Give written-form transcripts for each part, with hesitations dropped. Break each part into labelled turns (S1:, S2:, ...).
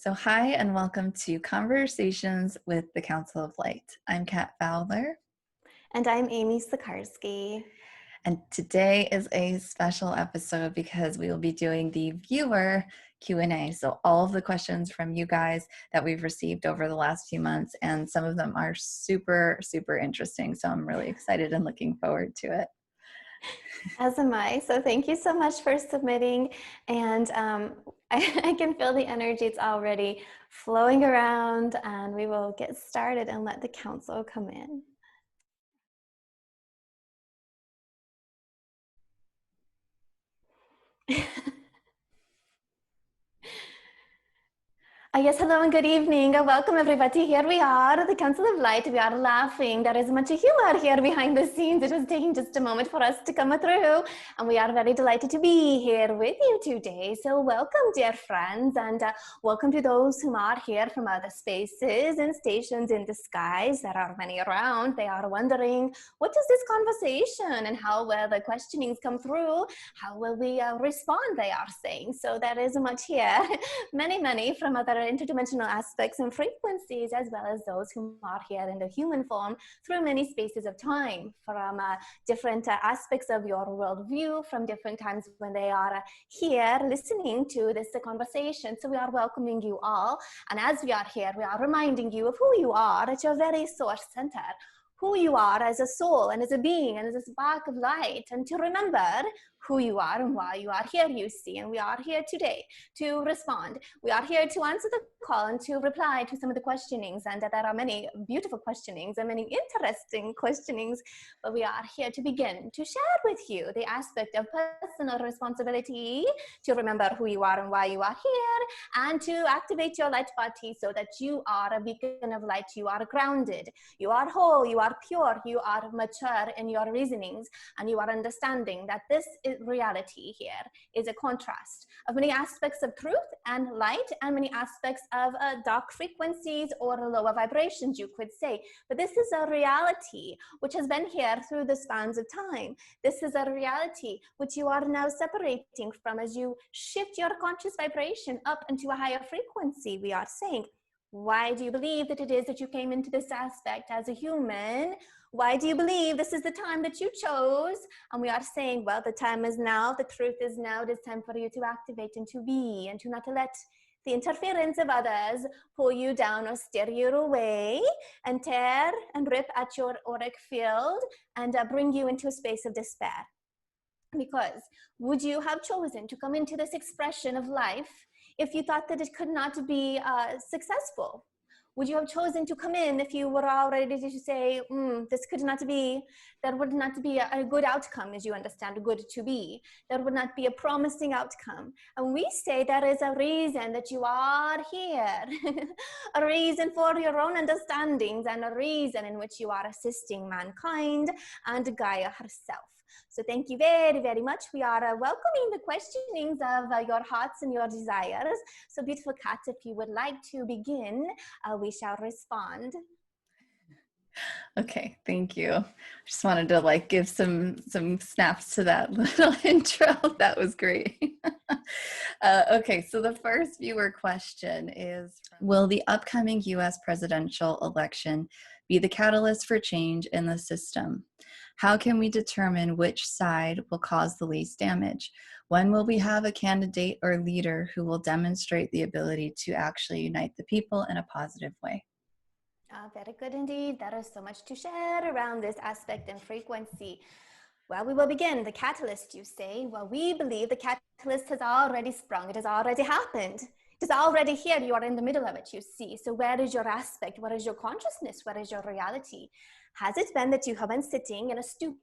S1: So hi and welcome to Conversations with the Council of Light. I'm Kat Fowler.
S2: And I'm Amy Sikarskie.
S1: And today is a special episode because we will be doing the viewer Q&A. So all of the questions from you guys that we've received over the last few months, and some of them are super, super interesting. So I'm really excited and looking forward to it.
S2: As am I. So thank you so much for submitting. And I can feel the energy. It's already flowing around, and we will get started and let the council come in. Yes, hello and good evening. Welcome everybody. Here we are, the Council of Light. We are laughing. There is much humor here behind the scenes. It was taking just a moment for us to come through, and we are very delighted to be here with you today. So welcome, dear friends, and welcome to those who are here from other spaces and stations in the skies. There are many around. They are wondering, what is this conversation and how will the questionings come through? How will we respond, they are saying. So there is much here. Many from other interdimensional aspects and frequencies, as well as those who are here in the human form through many spaces of time, from different aspects of your worldview, from different times when they are here listening to this conversation. So we are welcoming you all. And as we are here, we are reminding you of who you are at your very source center, who you are as a soul and as a being and as a spark of light, and to remember who you are and why you are here, you see. And we are here today to respond. We are here to answer the call and to reply to some of the questionings, and there are many beautiful questionings and many interesting questionings, but we are here to begin to share with you the aspect of personal responsibility, to remember who you are and why you are here, and to activate your light body so that you are a beacon of light. You are grounded, you are whole, you are pure, you are mature in your reasonings, and you are understanding that this reality here is a contrast of many aspects of truth and light, and many aspects of dark frequencies or lower vibrations, you could say. But this is a reality which has been here through the spans of time. This is a reality which you are now separating from as you shift your conscious vibration up into a higher frequency. We are saying, why do you believe that it is that you came into this aspect as a human? Why do you believe this is the time that you chose? And we are saying, well, the time is now, the truth is now. It is time for you to activate and to be, and to not to let the interference of others pull you down or steer you away and tear and rip at your auric field and bring you into a space of despair. Because would you have chosen to come into this expression of life if you thought that it could not be successful? Would you have chosen to come in if you were already to say, this could not be, there would not be a good outcome, as you understand, good to be. There would not be a promising outcome. And we say there is a reason that you are here, a reason for your own understandings, and a reason in which you are assisting mankind and Gaia herself. So thank you very, very much. We are welcoming the questionings of your hearts and your desires. So beautiful Kat, if you would like to begin, we shall respond.
S1: Okay, thank you. Just wanted to give some snaps to that little intro. That was great. Okay, so the first viewer question is, will the upcoming US presidential election be the catalyst for change in the system? How can we determine which side will cause the least damage? When will we have a candidate or leader who will demonstrate the ability to actually unite the people in a positive way?
S2: Very good indeed. There is so much to share around this aspect and frequency. Well, we will begin. The catalyst, you say. Well, we believe the catalyst has already sprung. It has already happened. It is already here. You are in the middle of it, you see. So where is your aspect? Where is your consciousness? Where is your reality? Has it been that you have been sitting in a stupor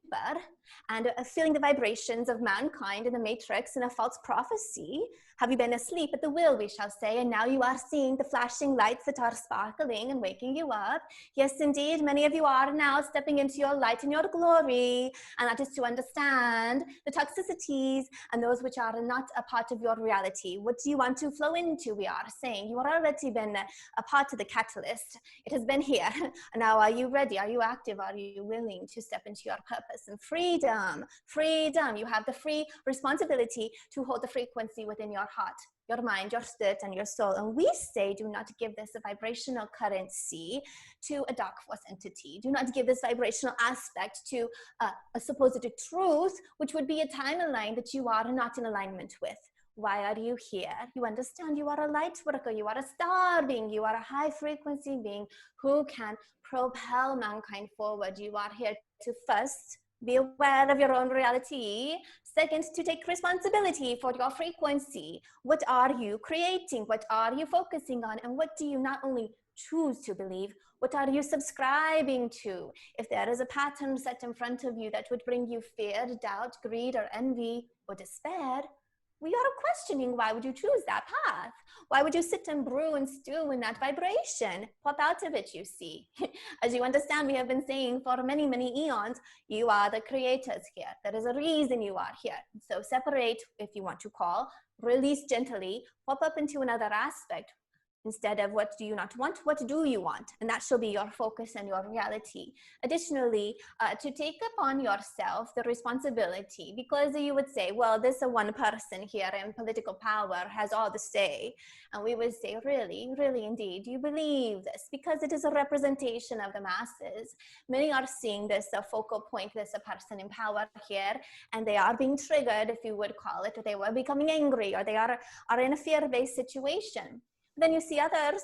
S2: and feeling the vibrations of mankind in the matrix in a false prophecy? Have you been asleep at the wheel, we shall say, and now you are seeing the flashing lights that are sparkling and waking you up? Yes, indeed, many of you are now stepping into your light and your glory, and that is to understand the toxicities and those which are not a part of your reality. What do you want to flow into, we are saying? You have already been a part of the catalyst. It has been here. Now, are you ready? Are you active? Are you willing to step into your purpose and freedom? Freedom. You have the free responsibility to hold the frequency within your heart. your mind, your spirit, and your soul. And we say, do not give this a vibrational currency to a dark force entity. Do not give this vibrational aspect to a supposed truth, which would be a timeline that you are not in alignment with. Why are you here? You understand you are a light worker, you are a star being, you are a high frequency being who can propel mankind forward. You are here to first be aware of your own reality. Second, to take responsibility for your frequency. What are you creating? What are you focusing on? And what do you not only choose to believe, what are you subscribing to? If there is a pattern set in front of you that would bring you fear, doubt, greed, or envy, or despair, we are questioning, why would you choose that path? Why would you sit and brew and stew in that vibration? Pop out of it, you see. As you understand, we have been saying for many, many eons, you are the creators here. There is a reason you are here. So separate, if you want to call, release gently, pop up into another aspect. Instead of what do you not want, what do you want? And that shall be your focus and your reality. Additionally, to take upon yourself the responsibility, because you would say, well, this one person here in political power has all the say. And we would say, really, really indeed, do you believe this? Because it is a representation of the masses. Many are seeing this a focal point, this a person in power here, and they are being triggered, if you would call it, or they were becoming angry, or they are in a fear-based situation. Then you see others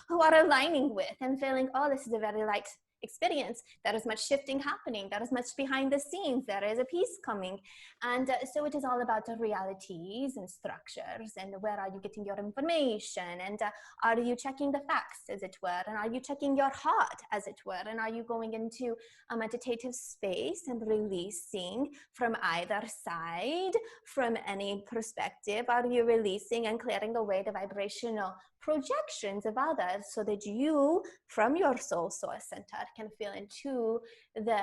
S2: who are aligning with and feeling, oh, this is a very light experience. There is much shifting happening. There is much behind the scenes. There is a peace coming. And so it is all about the realities and structures and where are you getting your information, and are you checking the facts, as it were, and are you checking your heart, as it were, and are you going into a meditative space and releasing from either side, from any perspective? Are you releasing and clearing away the vibrational projections of others so that you, from your soul source center, can feel into the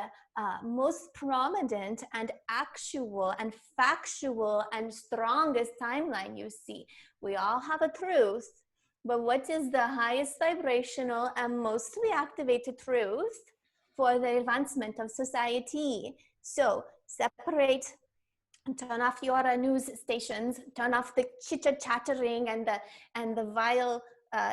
S2: most prominent and actual and factual and strongest timeline you see? We all have a truth, but what is the highest vibrational and mostly activated truth for the advancement of society? So separate and turn off your news stations, turn off the chitter-chattering and the vile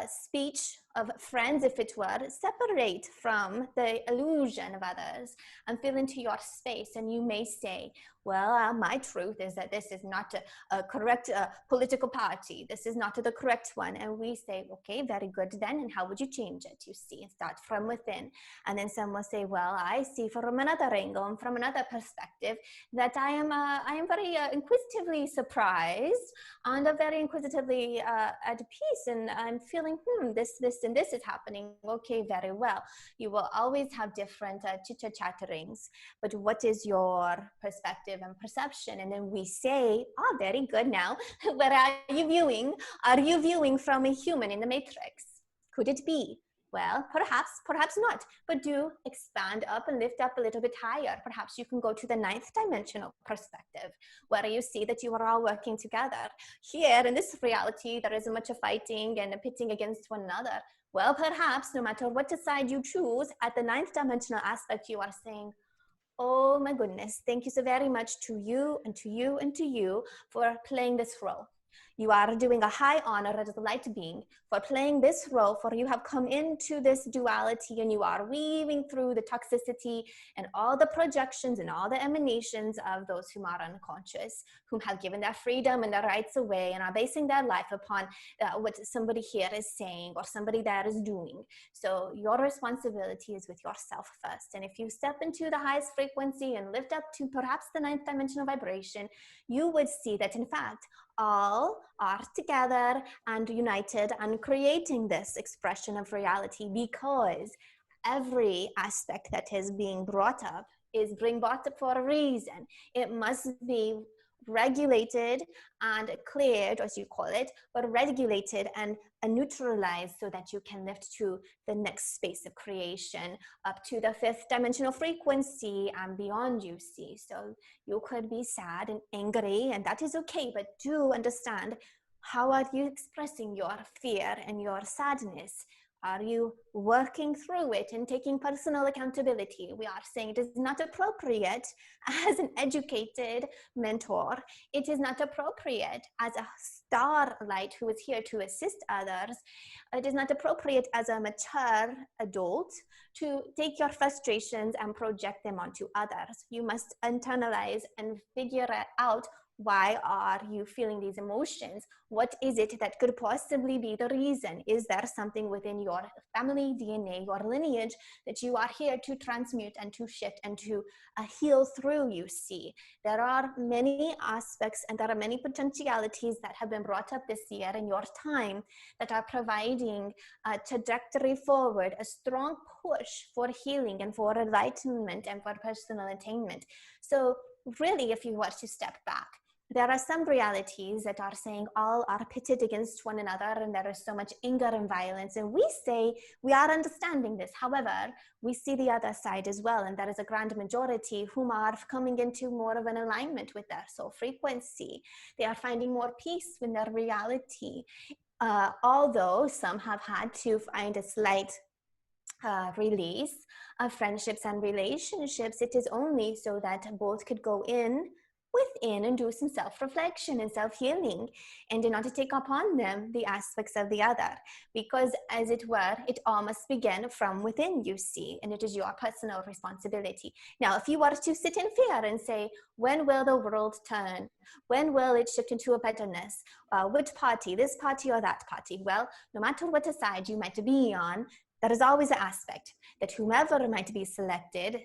S2: speech of friends, if it were. Separate from the illusion of others and feel into your space. And you may say, well, my truth is that this is not a correct political party. This is not the correct one. And we say, okay, very good then. And how would you change it? You see, start from within. And then some will say, well, I see from another angle and from another perspective that I am very inquisitively surprised and very inquisitively at peace. And I'm feeling, this and this is happening. Okay, very well. You will always have different chitter-chatterings, but what is your perspective and perception? And then we say, oh, very good now. Where are you viewing? Are you viewing from a human in the matrix? Could it be? Well, perhaps not, but do expand up and lift up a little bit higher. Perhaps you can go to the 9th dimensional perspective, where you see that you are all working together. Here in this reality, there is much of fighting and pitting against one another. Well, perhaps no matter what side you choose, at the 9th dimensional aspect, you are saying, oh my goodness, thank you so very much to you and to you and to you for playing this role. You are doing a high honor as a light being for playing this role, for you have come into this duality and you are weaving through the toxicity and all the projections and all the emanations of those whom are unconscious, whom have given their freedom and their rights away and are basing their life upon what somebody here is saying or somebody there is doing. So your responsibility is with yourself first. And if you step into the highest frequency and lift up to perhaps the 9th dimensional vibration, you would see that in fact, all are together and united and creating this expression of reality, because every aspect that is being brought up is being brought up for a reason. It must be regulated and cleared, as you call it, but regulated and neutralized so that you can lift to the next space of creation, up to the 5th dimensional frequency and beyond, you see. So you could be sad and angry, and that is okay, but do understand, how are you expressing your fear and your sadness? Are you working through it and taking personal accountability? We are saying it is not appropriate as an educated mentor. It is not appropriate as a starlight who is here to assist others, it is not appropriate as a mature adult to take your frustrations and project them onto others. You must internalize and figure out, why are you feeling these emotions? What is it that could possibly be the reason? Is there something within your family DNA, your lineage, that you are here to transmute and to shift and to heal through, you see? There are many aspects and there are many potentialities that have been brought up this year in your time that are providing a trajectory forward, a strong push for healing and for enlightenment and for personal attainment. So really, if you were to step back, there are some realities that are saying all are pitted against one another and there is so much anger and violence. And we say we are understanding this. However, we see the other side as well. And there is a grand majority whom are coming into more of an alignment with their soul frequency. They are finding more peace in their reality. Although some have had to find a slight release of friendships and relationships, it is only so that both could go within and do some self-reflection and self-healing, and do not to take upon them the aspects of the other, because as it were, it all must begin from within, you see, and it is your personal responsibility. Now, if you were to sit in fear and say, when will the world turn? When will it shift into a betterness? Which party, this party or that party? Well, no matter what side you might be on, there is always an aspect that whomever might be selected,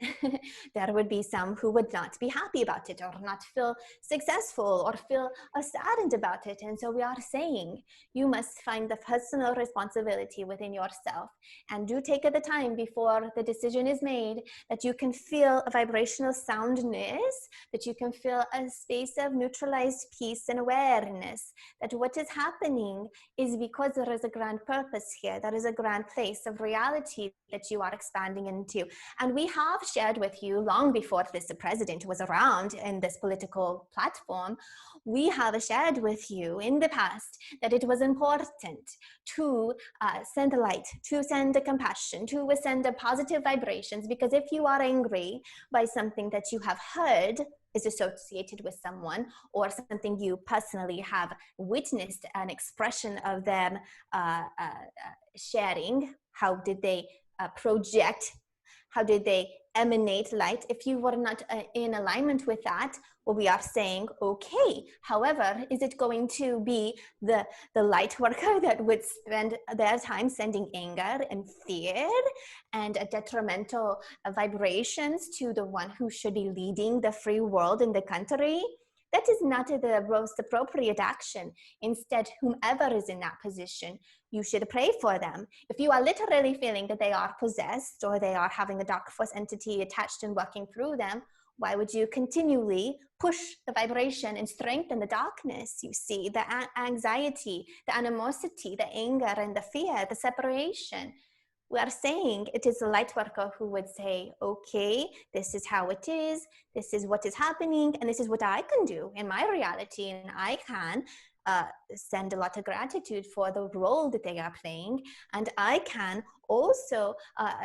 S2: there would be some who would not be happy about it or not feel successful or feel saddened about it. And so we are saying you must find the personal responsibility within yourself, and do take the time before the decision is made that you can feel a vibrational soundness, that you can feel a space of neutralized peace and awareness, that what is happening is because there is a grand purpose here. There is a grand place of reality that you are expanding into. And we have shared with you long before this president was around in this political platform, we have shared with you in the past that it was important to send light, to send compassion, to send positive vibrations, because if you are angry by something that you have heard is associated with someone, or something you personally have witnessed an expression of them sharing, how did they project, how did they emanate light? If you were not in alignment with that, well, we are saying, okay, however, is it going to be the light worker that would spend their time sending anger and fear and detrimental vibrations to the one who should be leading the free world in the country? That is not the most appropriate action. Instead, whomever is in that position, you should pray for them. If you are literally feeling that they are possessed or they are having a dark force entity attached and working through them, why would you continually push the vibration and strengthen the darkness? You see, the anxiety, the animosity, the anger and the fear, the separation. We are saying it is the light worker who would say, okay, this is how it is, this is what is happening, and this is what I can do in my reality, and I can send a lot of gratitude for the role that they are playing, and I can also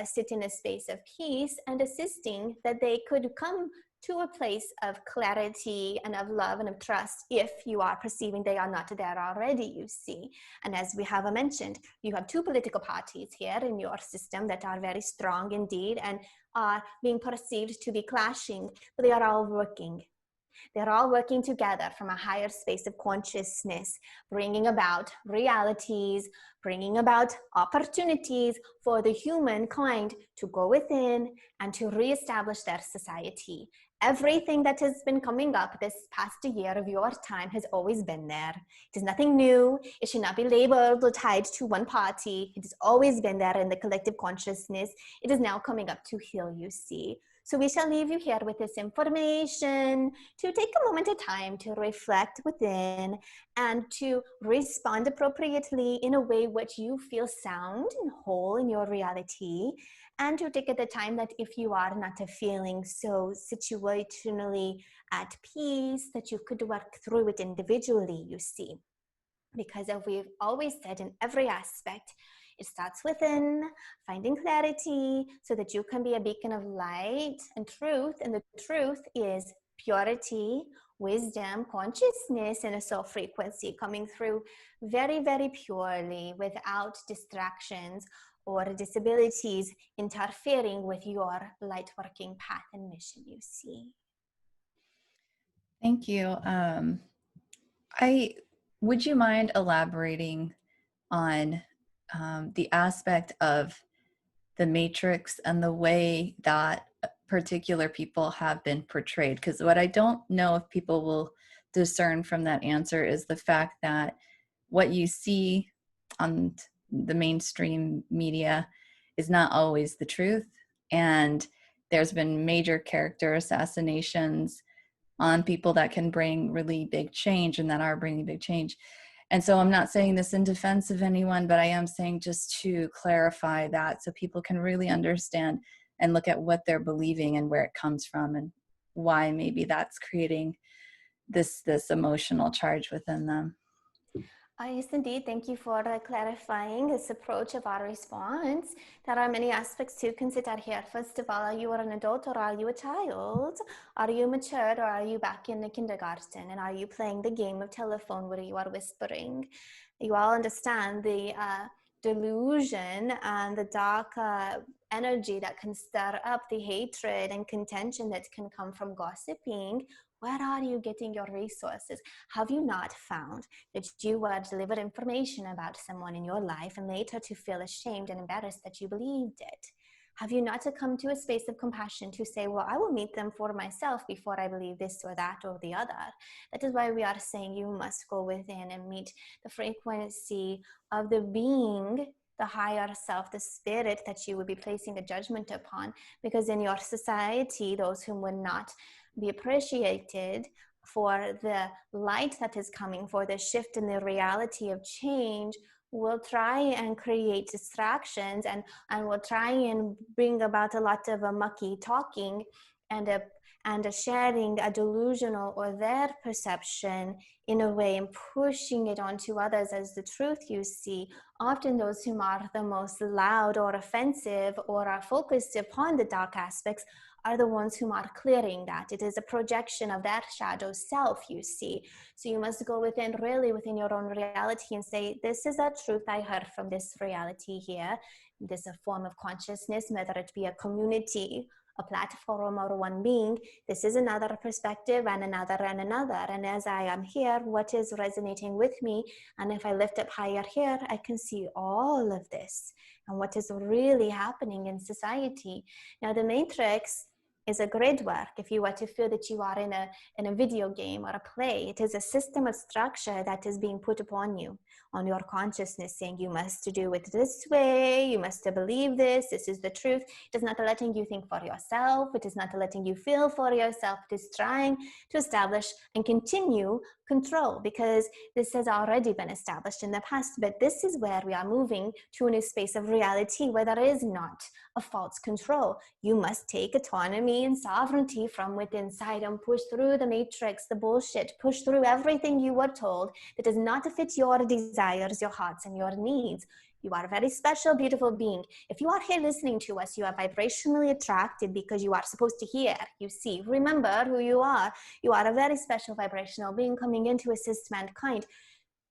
S2: sit in a space of peace and assisting that they could come to a place of clarity and of love and of trust if you are perceiving they are not there already, you see. And as we have mentioned, you have two political parties here in your system that are very strong indeed and are being perceived to be clashing, but they are all working. They're all working together from a higher space of consciousness, bringing about realities, bringing about opportunities for the humankind to go within and to reestablish their society. Everything that has been coming up this past year of your time has always been there. It is nothing new. It should not be labeled or tied to one party. It has always been there in the collective consciousness. It is now coming up to heal, you see. So we shall leave you here with this information to take a moment of time to reflect within and to respond appropriately in a way which you feel sound and whole in your reality, and to take at the time that if you are not feeling so situationally at peace, that you could work through it individually, you see. Because as we've always said in every aspect, it starts within, finding clarity so that you can be a beacon of light and truth. And the truth is purity, wisdom, consciousness, and a soul frequency coming through very, very purely without distractions or disabilities interfering with your light working path and mission, you see.
S1: Thank you. Would you mind elaborating on the aspect of the matrix and the way that particular people have been portrayed? Because what I don't know if people will discern from that answer is the fact that what you see on the mainstream media is not always the truth. And there's been major character assassinations on people that can bring really big change and that are bringing big change. And so I'm not saying this in defense of anyone, but I am saying just to clarify that so people can really understand and look at what they're believing and where it comes from and why maybe that's creating this emotional charge within them.
S2: Yes, indeed. Thank you for clarifying this approach of our response. There are many aspects to consider here. First of all, are you an adult or are you a child? Are you matured or are you back in the kindergarten? And are you playing the game of telephone where you are whispering? You all understand the delusion and the dark energy that can stir up the hatred and contention that can come from gossiping. Where are you getting your resources? Have you not found that you were delivered information about someone in your life and later to feel ashamed and embarrassed that you believed it? Have you not come to a space of compassion to say, well, I will meet them for myself before I believe this or that or the other? That is why we are saying you must go within and meet the frequency of the being, the higher self, the spirit that you would be placing a judgment upon. Because in your society, those who would not be appreciated for the light that is coming, for the shift in the reality of change, will try and create distractions and will try and bring about a lot of a mucky talking and a sharing a delusional or their perception in a way and pushing it onto others as the truth. You see, often those who are the most loud or offensive or are focused upon the dark aspects are the ones who are clearing that. It is a projection of that shadow self, you see. So you must go within, really within your own reality and say, this is a truth I heard from this reality here. This is a form of consciousness, whether it be a community, a platform, or one being. This is another perspective and another and another. And as I am here, what is resonating with me? And if I lift up higher here, I can see all of this and what is really happening in society. Now, the matrix is a grid work. If you were to feel that you are in a video game or a play, it is a system of structure that is being put upon you, on your consciousness, saying you must do it this way, you must believe this is the truth. It is not letting you think for yourself, it is not letting you feel for yourself, it is trying to establish and continue control, because this has already been established in the past. But this is where we are moving to a new space of reality where there is not a false control. You must take autonomy and sovereignty from within inside and push through the matrix, the bullshit, push through everything you were told that does not fit your desires, your hearts, and your needs. You are a very special, beautiful being. If you are here listening to us, you are vibrationally attracted because you are supposed to hear. You see, remember who you are. You are a very special vibrational being coming in to assist mankind.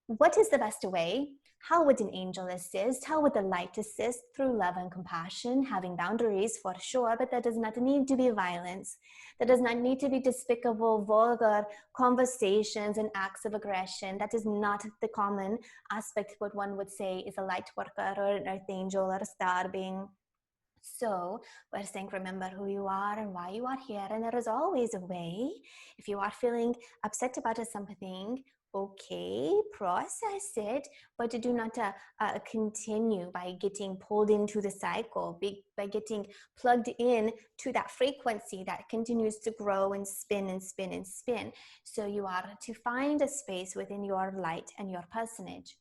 S2: What is the best way? How would an angel assist? How would the light assist? Through love and compassion, having boundaries for sure, but that does not need to be violence. That does not need to be despicable, vulgar conversations and acts of aggression. That is not the common aspect, what one would say is a light worker or an earth angel or a star being. So we're saying, remember who you are and why you are here. And there is always a way. If you are feeling upset about something, okay, process it, but do not continue by getting pulled into the cycle, by getting plugged in to that frequency that continues to grow and spin and spin and spin. So you are to find a space within your light and your personage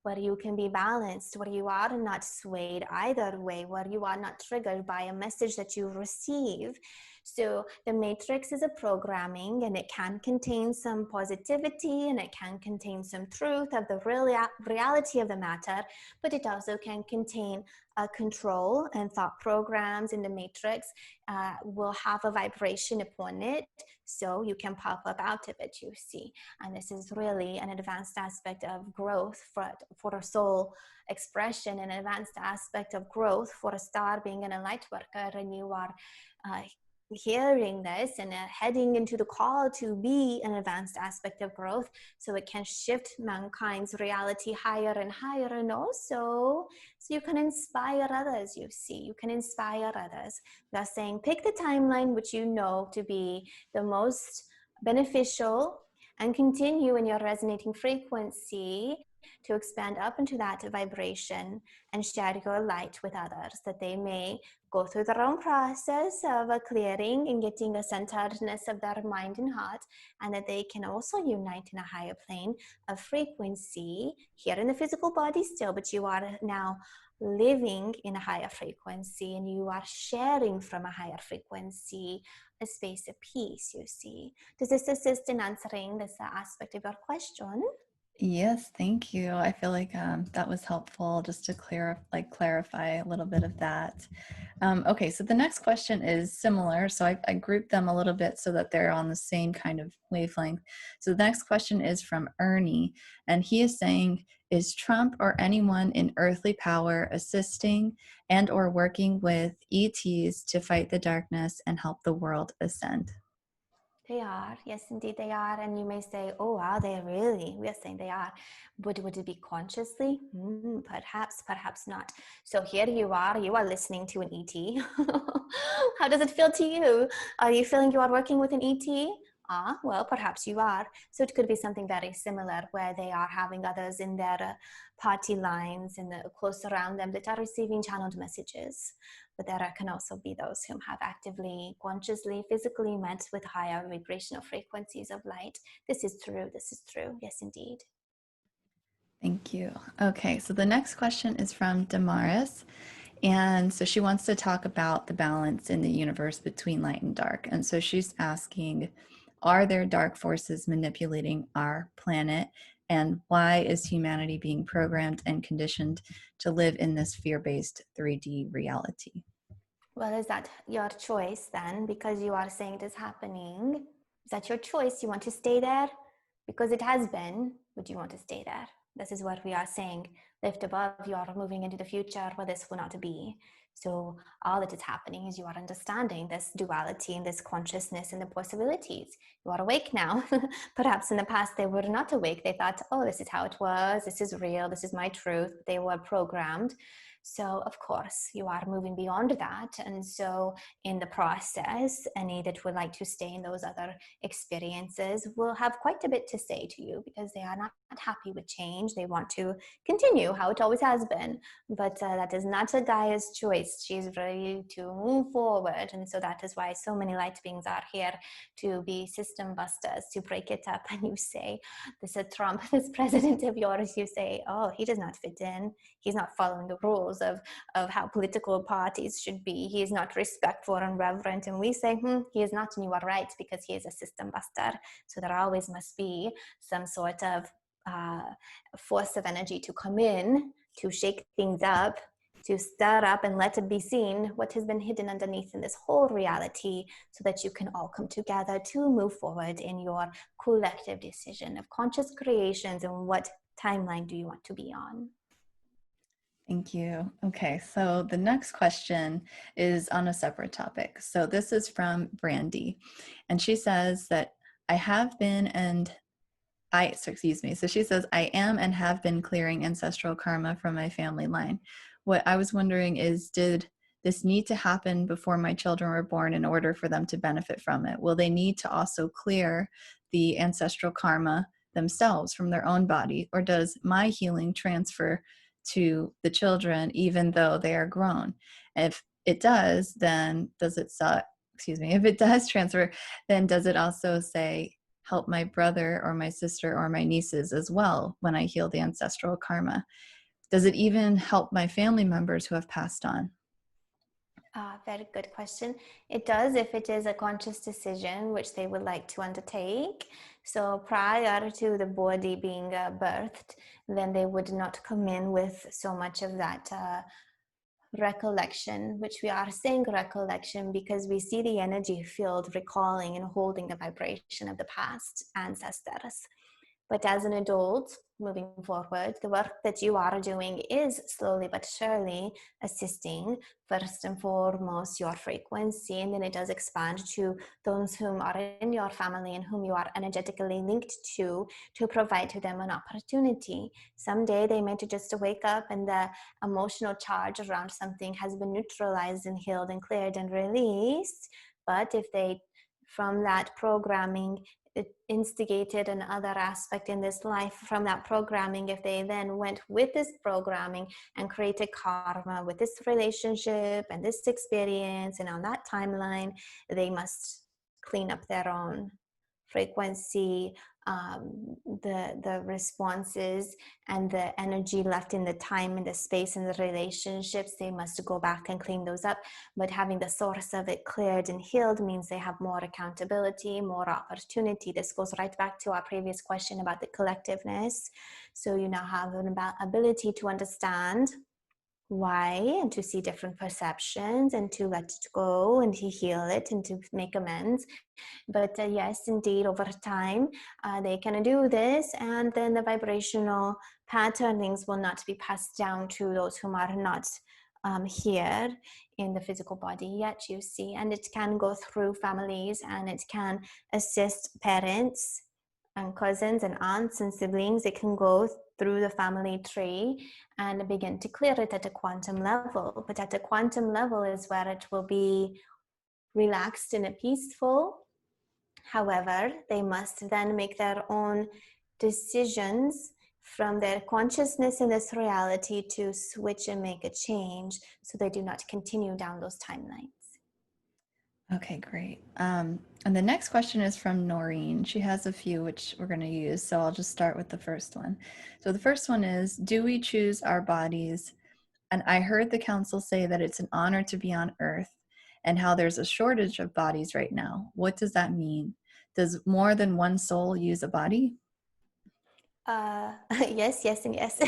S2: where you can be balanced, where you are not swayed either way, where you are not triggered by a message that you receive. So the matrix is a programming, and it can contain some positivity, and it can contain some truth of the reality of the matter, but it also can contain control and thought programs in the matrix will have a vibration upon it, so you can pop up out of it, you see. And this is really an advanced aspect of growth for a soul expression, an advanced aspect of growth for a star being in a light worker, and you are hearing this and heading into the call to be an advanced aspect of growth, so it can shift mankind's reality higher and higher, and also so you can inspire others, you see. You can inspire others. They're saying pick the timeline which you know to be the most beneficial and continue in your resonating frequency to expand up into that vibration and share your light with others, that they may go through their own process of a clearing and getting a centeredness of their mind and heart, and that they can also unite in a higher plane of frequency here in the physical body still, but you are now living in a higher frequency, and you are sharing from a higher frequency, a space of peace, you see. Does this assist in answering this aspect of your question?
S1: Yes, thank you. I feel like that was helpful just to clarify a little bit of that. Okay, so the next question is similar. So I grouped them a little bit so that they're on the same kind of wavelength. So the next question is from Ernie, and he is saying, is Trump or anyone in earthly power assisting and or working with ETs to fight the darkness and help the world ascend?
S2: They are. Yes, indeed they are. And you may say, oh, wow, they really? We are saying they are. But would it be consciously? Perhaps, perhaps not. So here you are listening to an ET. How does it feel to you? Are you feeling you are working with an ET? Well, perhaps you are. So it could be something very similar where they are having others in their party lines and close around them that are receiving channeled messages. But there can also be those whom have actively, consciously, physically met with higher vibrational frequencies of light. This is true. This is true. Yes, indeed.
S1: Thank you. Okay, so the next question is from Damaris. And so she wants to talk about the balance in the universe between light and dark. And so she's asking, are there dark forces manipulating our planet? And why is humanity being programmed and conditioned to live in this fear-based 3D reality?
S2: Well, is that your choice then? Because you are saying it is happening. Is that your choice? You want to stay there? Because it has been, but you want to stay there. This is what we are saying. Lift above, you are moving into the future where this will not be. So all that is happening is you are understanding this duality and this consciousness and the possibilities. You are awake now. Perhaps in the past they were not awake. They thought, oh, this is how it was. This is real. This is my truth. They were programmed. So of course you are moving beyond that. And so in the process, any that would like to stay in those other experiences will have quite a bit to say to you, because they are not happy with change. They want to continue how it always has been, but that is not a Gaia's choice. She is ready to move forward. And so that is why so many light beings are here to be system busters, to break it up. And you say, this is Trump, this president of yours, you say, oh, he does not fit in. He's not following the rules of how political parties should be. He is not respectful and reverent. And we say, he is not, and you are right, because he is a system buster. So there always must be some sort of force of energy to come in, to shake things up, to stir up and let it be seen what has been hidden underneath in this whole reality, so that you can all come together to move forward in your collective decision of conscious creations and what timeline do you want to be on.
S1: Thank you. Okay, so the next question is on a separate topic. So this is from Brandy, and she says that so she says, I am and have been clearing ancestral karma from my family line. What I was wondering is, did this need to happen before my children were born in order for them to benefit from it? Will they need to also clear the ancestral karma themselves from their own body, or does my healing transfer to the children even though they are grown? If it does, then does it if it does transfer, then does it also say help my brother or my sister or my nieces as well when I heal the ancestral karma? Does it even help my family members who have passed on?
S2: Very good question. It does if it is a conscious decision which they would like to undertake. So prior to the body being birthed, then they would not come in with so much of that recollection, which we are saying recollection because we see the energy field recalling and holding a vibration of the past ancestors. But as an adult, moving forward, the work that you are doing is slowly but surely assisting, first and foremost, your frequency, and then it does expand to those whom are in your family and whom you are energetically linked to provide to them an opportunity. Someday they may just wake up and the emotional charge around something has been neutralized and healed and cleared and released. But if they, from that programming, it instigated another aspect in this life from that programming, if they then went with this programming and created karma with this relationship and this experience and on that timeline, they must clean up their own frequency, the responses and the energy left in the time and the space and the relationships, they must go back and clean those up. But having the source of it cleared and healed means they have more accountability, more opportunity. This goes right back to our previous question about the collectiveness. So you now have an ability to understand why and to see different perceptions and to let it go and to heal it and to make amends. But yes, indeed, over time, they can do this, and then the vibrational patternings will not be passed down to those whom are not here in the physical body yet, you see. And it can go through families, and it can assist parents and cousins and aunts and siblings. It can go through the family tree and begin to clear it at a quantum level. But at a quantum level is where it will be relaxed and peaceful. However, they must then make their own decisions from their consciousness in this reality to switch and make a change so they do not continue down those timelines.
S1: Okay, great. And the next question is from Noreen. She has a few which we're going to use, so I'll just start with the first one. So the first one is, do we choose our bodies? And I heard the council say that it's an honor to be on Earth and how there's a shortage of bodies right now. What does that mean? Does more than one soul use a body?
S2: Yes, yes, and yes.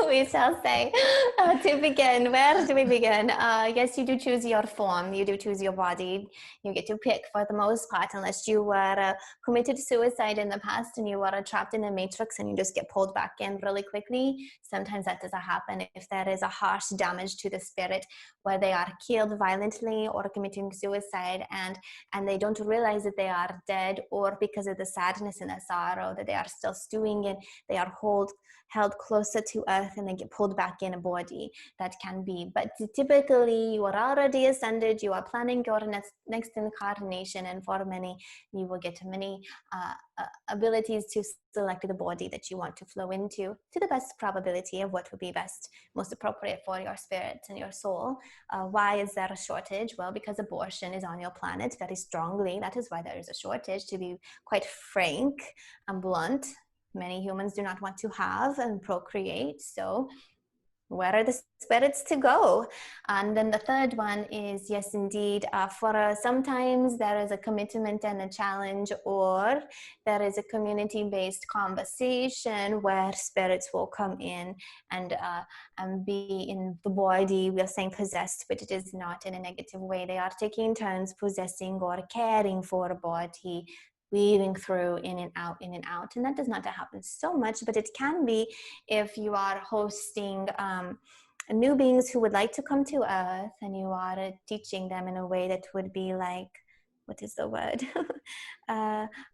S2: We shall say. To begin, where do we begin? Yes, you do choose your form. You do choose your body. You get to pick for the most part, unless you were committed suicide in the past and you were trapped in a matrix and you just get pulled back in really quickly. Sometimes that doesn't happen if there is a harsh damage to the spirit where they are killed violently or committing suicide and they don't realize that they are dead, or because of the sadness and the sorrow that they are still stewing in, they are held closer to earth and they get pulled back in a body. That can be, but typically you are already ascended, you are planning your next incarnation, and for many you will get many abilities to select the body that you want to flow into to the best probability of what would be best, most appropriate for your spirit and your soul. Why is there a shortage? Well, because abortion is on your planet very strongly. That is why there is a shortage, to be quite frank and blunt. Many humans do not want to have and procreate, so where are the spirits to go? And then the third one is, yes, indeed, sometimes there is a commitment and a challenge, or there is a community-based conversation where spirits will come in and be in the body. We are saying possessed, but it is not in a negative way. They are taking turns possessing or caring for a body, weaving through in and out, and that does not happen so much, but it can be if you are hosting new beings who would like to come to Earth, and you are teaching them in a way that would be like, what is the word?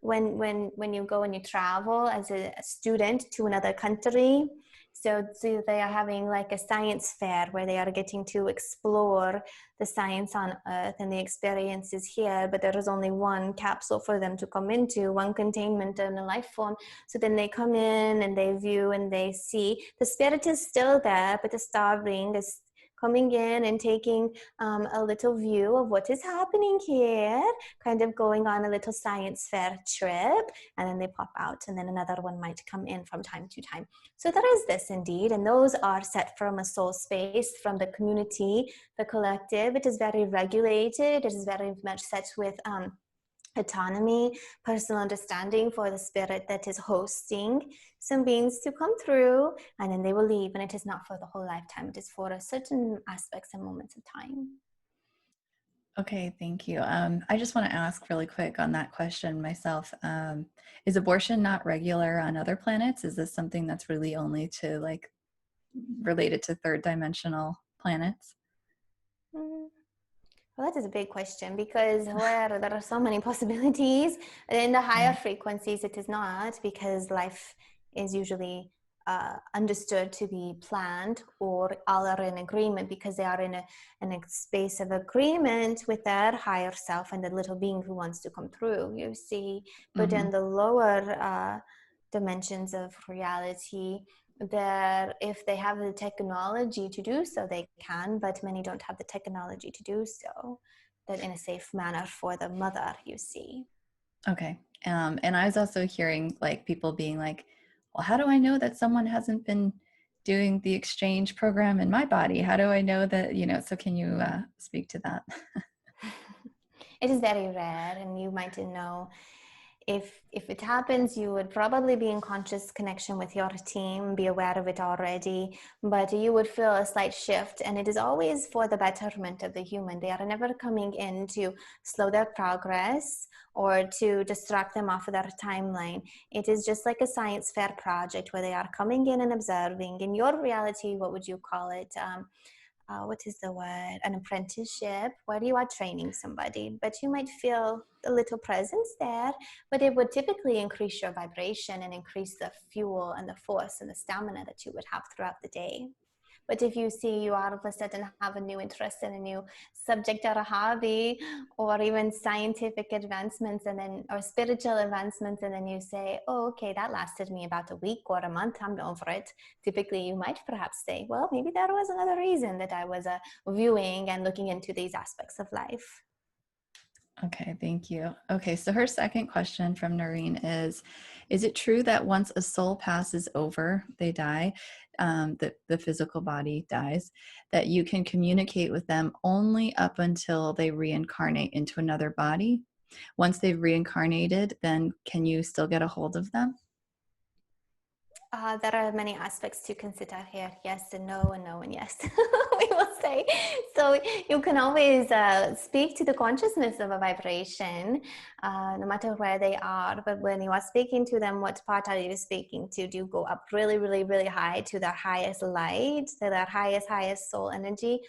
S2: When you go and you travel as a student to another country. So they are having like a science fair where they are getting to explore the science on Earth and the experiences here, but there is only one capsule for them to come into, one containment in a life form. So then they come in and they view and they see. The spirit is still there, but the star ring is coming in and taking a little view of what is happening here, kind of going on a little science fair trip, and then they pop out, and then another one might come in from time to time. So there is this indeed, and those are set from a soul space, from the community, the collective. It is very regulated. It is very much set with autonomy, personal understanding for the spirit that is hosting some beings to come through, and then they will leave. And it is not for the whole lifetime. It is for a certain aspects and moments of time.
S1: Okay, thank you. I just want to ask really quick on that question myself. Is abortion not regular on other planets? Is this something that's really only to like related to third dimensional planets?
S2: Mm. Well, that is a big question, because where there are so many possibilities. In the higher frequencies, it is not, because life is usually understood to be planned, or all are in agreement because they are in a space of agreement with their higher self and the little being who wants to come through, you see. But in the lower dimensions of reality, that if they have the technology to do so, they can, but many don't have the technology to do so, that in a safe manner for the mother, you see.
S1: Okay. And I was also hearing like people being like, well, how do I know that someone hasn't been doing the exchange program in my body? How do I know that, so can you speak to that?
S2: It is very rare, and you might know if it happens, you would probably be in conscious connection with your team, be aware of it already, but you would feel a slight shift, and it is always for the betterment of the human. They are never coming in to slow their progress or to distract them off of their timeline. It is just like a science fair project where they are coming in and observing. In your reality, what would you call it? What is the word? An apprenticeship, where you are training somebody, but you might feel a little presence there, but it would typically increase your vibration and increase the fuel and the force and the stamina that you would have throughout the day. But if you see you all of a sudden have a new interest in a new subject or a hobby, or even scientific advancements, and then or spiritual advancements, and then you say, oh, okay, that lasted me about a week or a month, I'm over it. Typically, you might perhaps say, well, maybe there was another reason that I was viewing and looking into these aspects of life.
S1: Okay, thank you. Okay, so her second question from Noreen is it true that once a soul passes over, they die, the physical body dies, that you can communicate with them only up until they reincarnate into another body? Once they've reincarnated, then can you still get a hold of them?
S2: There are many aspects to consider here. Yes and no, and no and yes, we will say. So you can always speak to the consciousness of a vibration, no matter where they are. But when you are speaking to them, what part are you speaking to? Do you go up really, really, really high to their highest light, to their highest soul energy?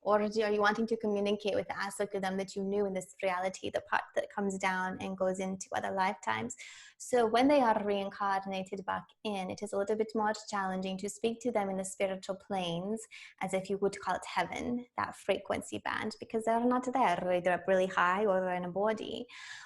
S2: Or are you wanting to communicate with the aspect of them that you knew in this reality, the part that comes down and goes into other lifetimes? So when they are reincarnated back in, it is a little bit more challenging to speak to them in the spiritual planes, as if you would call it heaven, that frequency band, because they're not there. Either up really high or they're in a body.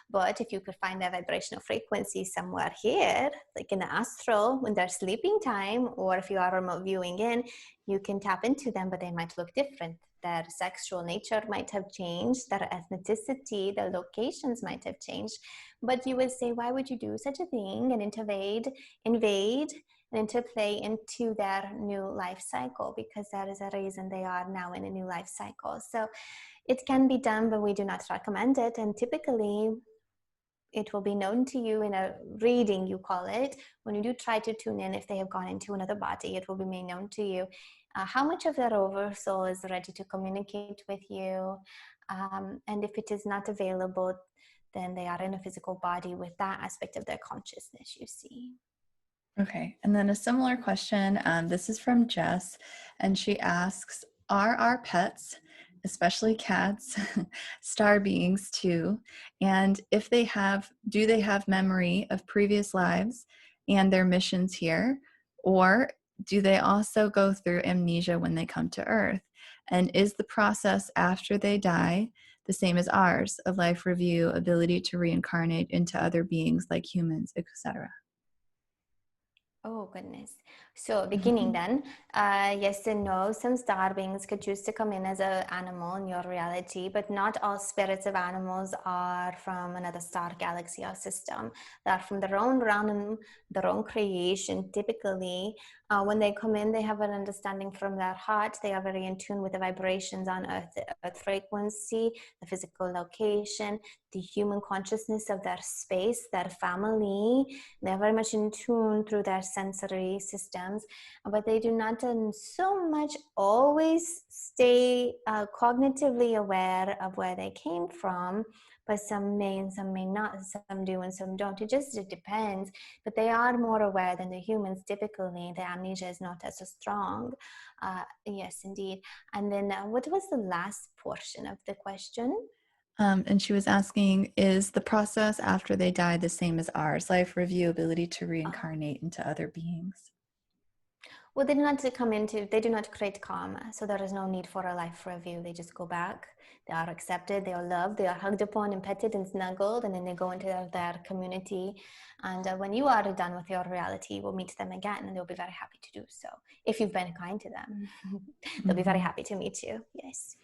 S2: But if you could find their vibrational frequency somewhere here, like in the astral, when they're sleeping time, or if you are remote viewing in, you can tap into them, but they might look different. Their sexual nature might have changed, their ethnicity, their locations might have changed. But you would say, why would you do such a thing and invade and interplay into their new life cycle? Because that is a reason they are now in a new life cycle. So it can be done, but we do not recommend it. And typically, it will be known to you in a reading, you call it. When you do try to tune in, if they have gone into another body, it will be made known to you how much of their oversoul is ready to communicate with you. And if it is not available, then they are in a physical body with that aspect of their consciousness, you see.
S1: Okay, and then a similar question. This is from Jess, and she asks, are our pets, especially cats, star beings too? And if they have, do they have memory of previous lives and their missions here? Or do they also go through amnesia when they come to Earth? And is the process after they die the same as ours, a life review, ability to reincarnate into other beings like humans, etc.?
S2: Oh, goodness. So beginning then, yes and no, some star beings could choose to come in as an animal in your reality, but not all spirits of animals are from another star galaxy or system. They are from their own realm, their own creation. Typically, when they come in, they have an understanding from their heart. They are very in tune with the vibrations on Earth, the Earth frequency, the physical location, the human consciousness of their space, their family. They're very much in tune through their sensory systems, but they do not so much always stay cognitively aware of where they came from. But some may and some may not, some do and some don't. It depends. But they are more aware than the humans typically. The amnesia is not as strong. Yes, indeed. And then what was the last portion of the question?
S1: And she was asking, is the process after they die the same as ours? Life review, ability to reincarnate into other beings.
S2: Well, they do not create karma. So there is no need for a life review. They just go back. They are accepted. They are loved. They are hugged upon and petted and snuggled. And then they go into their community. And when you are done with your reality, we'll meet them again. And they'll be very happy to do so. If you've been kind to them, they'll be very happy to meet you. Yes.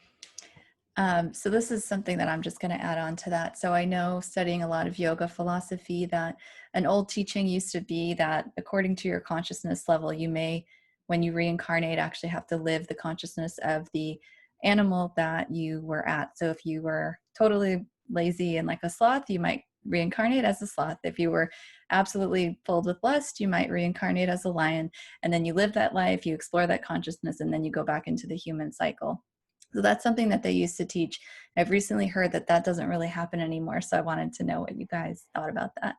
S1: So this is something that I'm just going to add on to that. So I know, studying a lot of yoga philosophy, that an old teaching used to be that according to your consciousness level, you may, when you reincarnate, actually have to live the consciousness of the animal that you were at. So if you were totally lazy and like a sloth, you might reincarnate as a sloth. If you were absolutely filled with lust, you might reincarnate as a lion. And then you live that life, you explore that consciousness, and then you go back into the human cycle. So that's something that they used to teach. I've recently heard that that doesn't really happen anymore. So I wanted to know what you guys thought about that.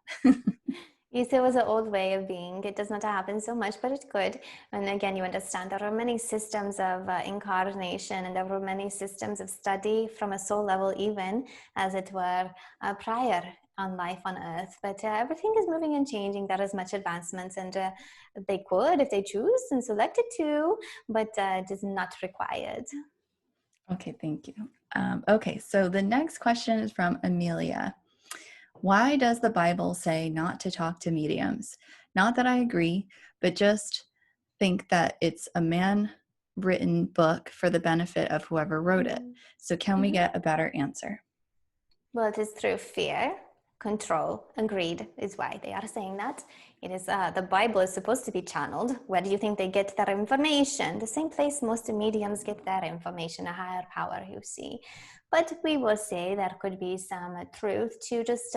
S2: Yes, it was an old way of being. It does not happen so much, but it could. And again, you understand there are many systems of incarnation, and there were many systems of study from a soul level, even as it were, prior on life on Earth. But everything is moving and changing. There is much advancements, and they could, if they choose and selected to, but it is not required.
S1: Okay, thank you. Okay, so the next question is from Amelia. Why does the Bible say not to talk to mediums? Not that I agree, but just think that it's a man-written book for the benefit of whoever wrote it. So can we get a better answer?
S2: Well, it is through fear, control, and greed is why they are saying that. It is the Bible is supposed to be channeled. Where do you think they get their information? The same place most mediums get their information, a higher power, you see. But we will say there could be some truth to just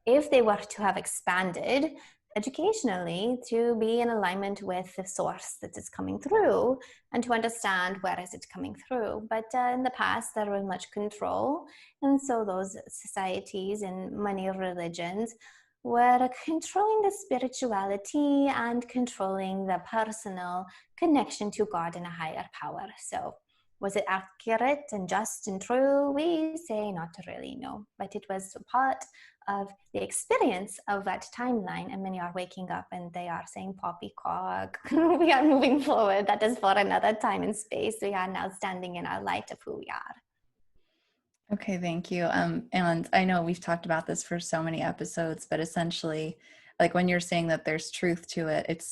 S2: if they were to have expanded educationally to be in alignment with the source that is coming through and to understand where is it coming through. But in the past, there was much control. And so those societies and many religions were controlling the spirituality and controlling the personal connection to God and a higher power. So was it accurate and just and true? We say not really, no. But it was part of the experience of that timeline, and many are waking up and they are saying poppycock. We are moving forward. That is for another time and space. We are now standing in our light of who we are.
S1: Okay, thank you. And I know we've talked about this for so many episodes, but essentially, like when you're saying that there's truth to it,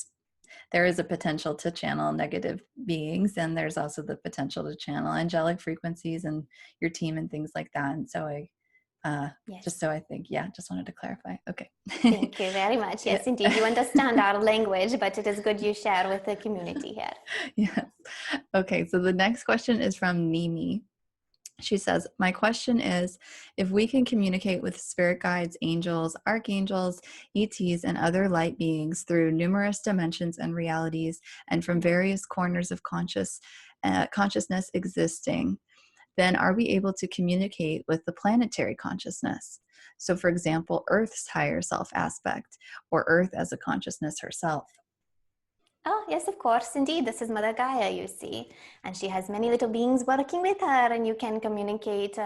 S1: there is a potential to channel negative beings, and there's also the potential to channel angelic frequencies and your team and things like that. And so
S2: Yes.
S1: just wanted to clarify. Okay.
S2: Thank you very much. Yes, indeed. You understand our language, but it is good you share with the community here.
S1: Yes. Okay. So the next question is from Nimi. She says, my question is, if we can communicate with spirit guides, angels, archangels, ETs, and other light beings through numerous dimensions and realities, and from various corners of consciousness existing, then are we able to communicate with the planetary consciousness? So, for example, Earth's higher self aspect, or Earth as a consciousness herself.
S2: Oh, yes, of course. Indeed, this is Mother Gaia, you see. And she has many little beings working with her, and you can communicate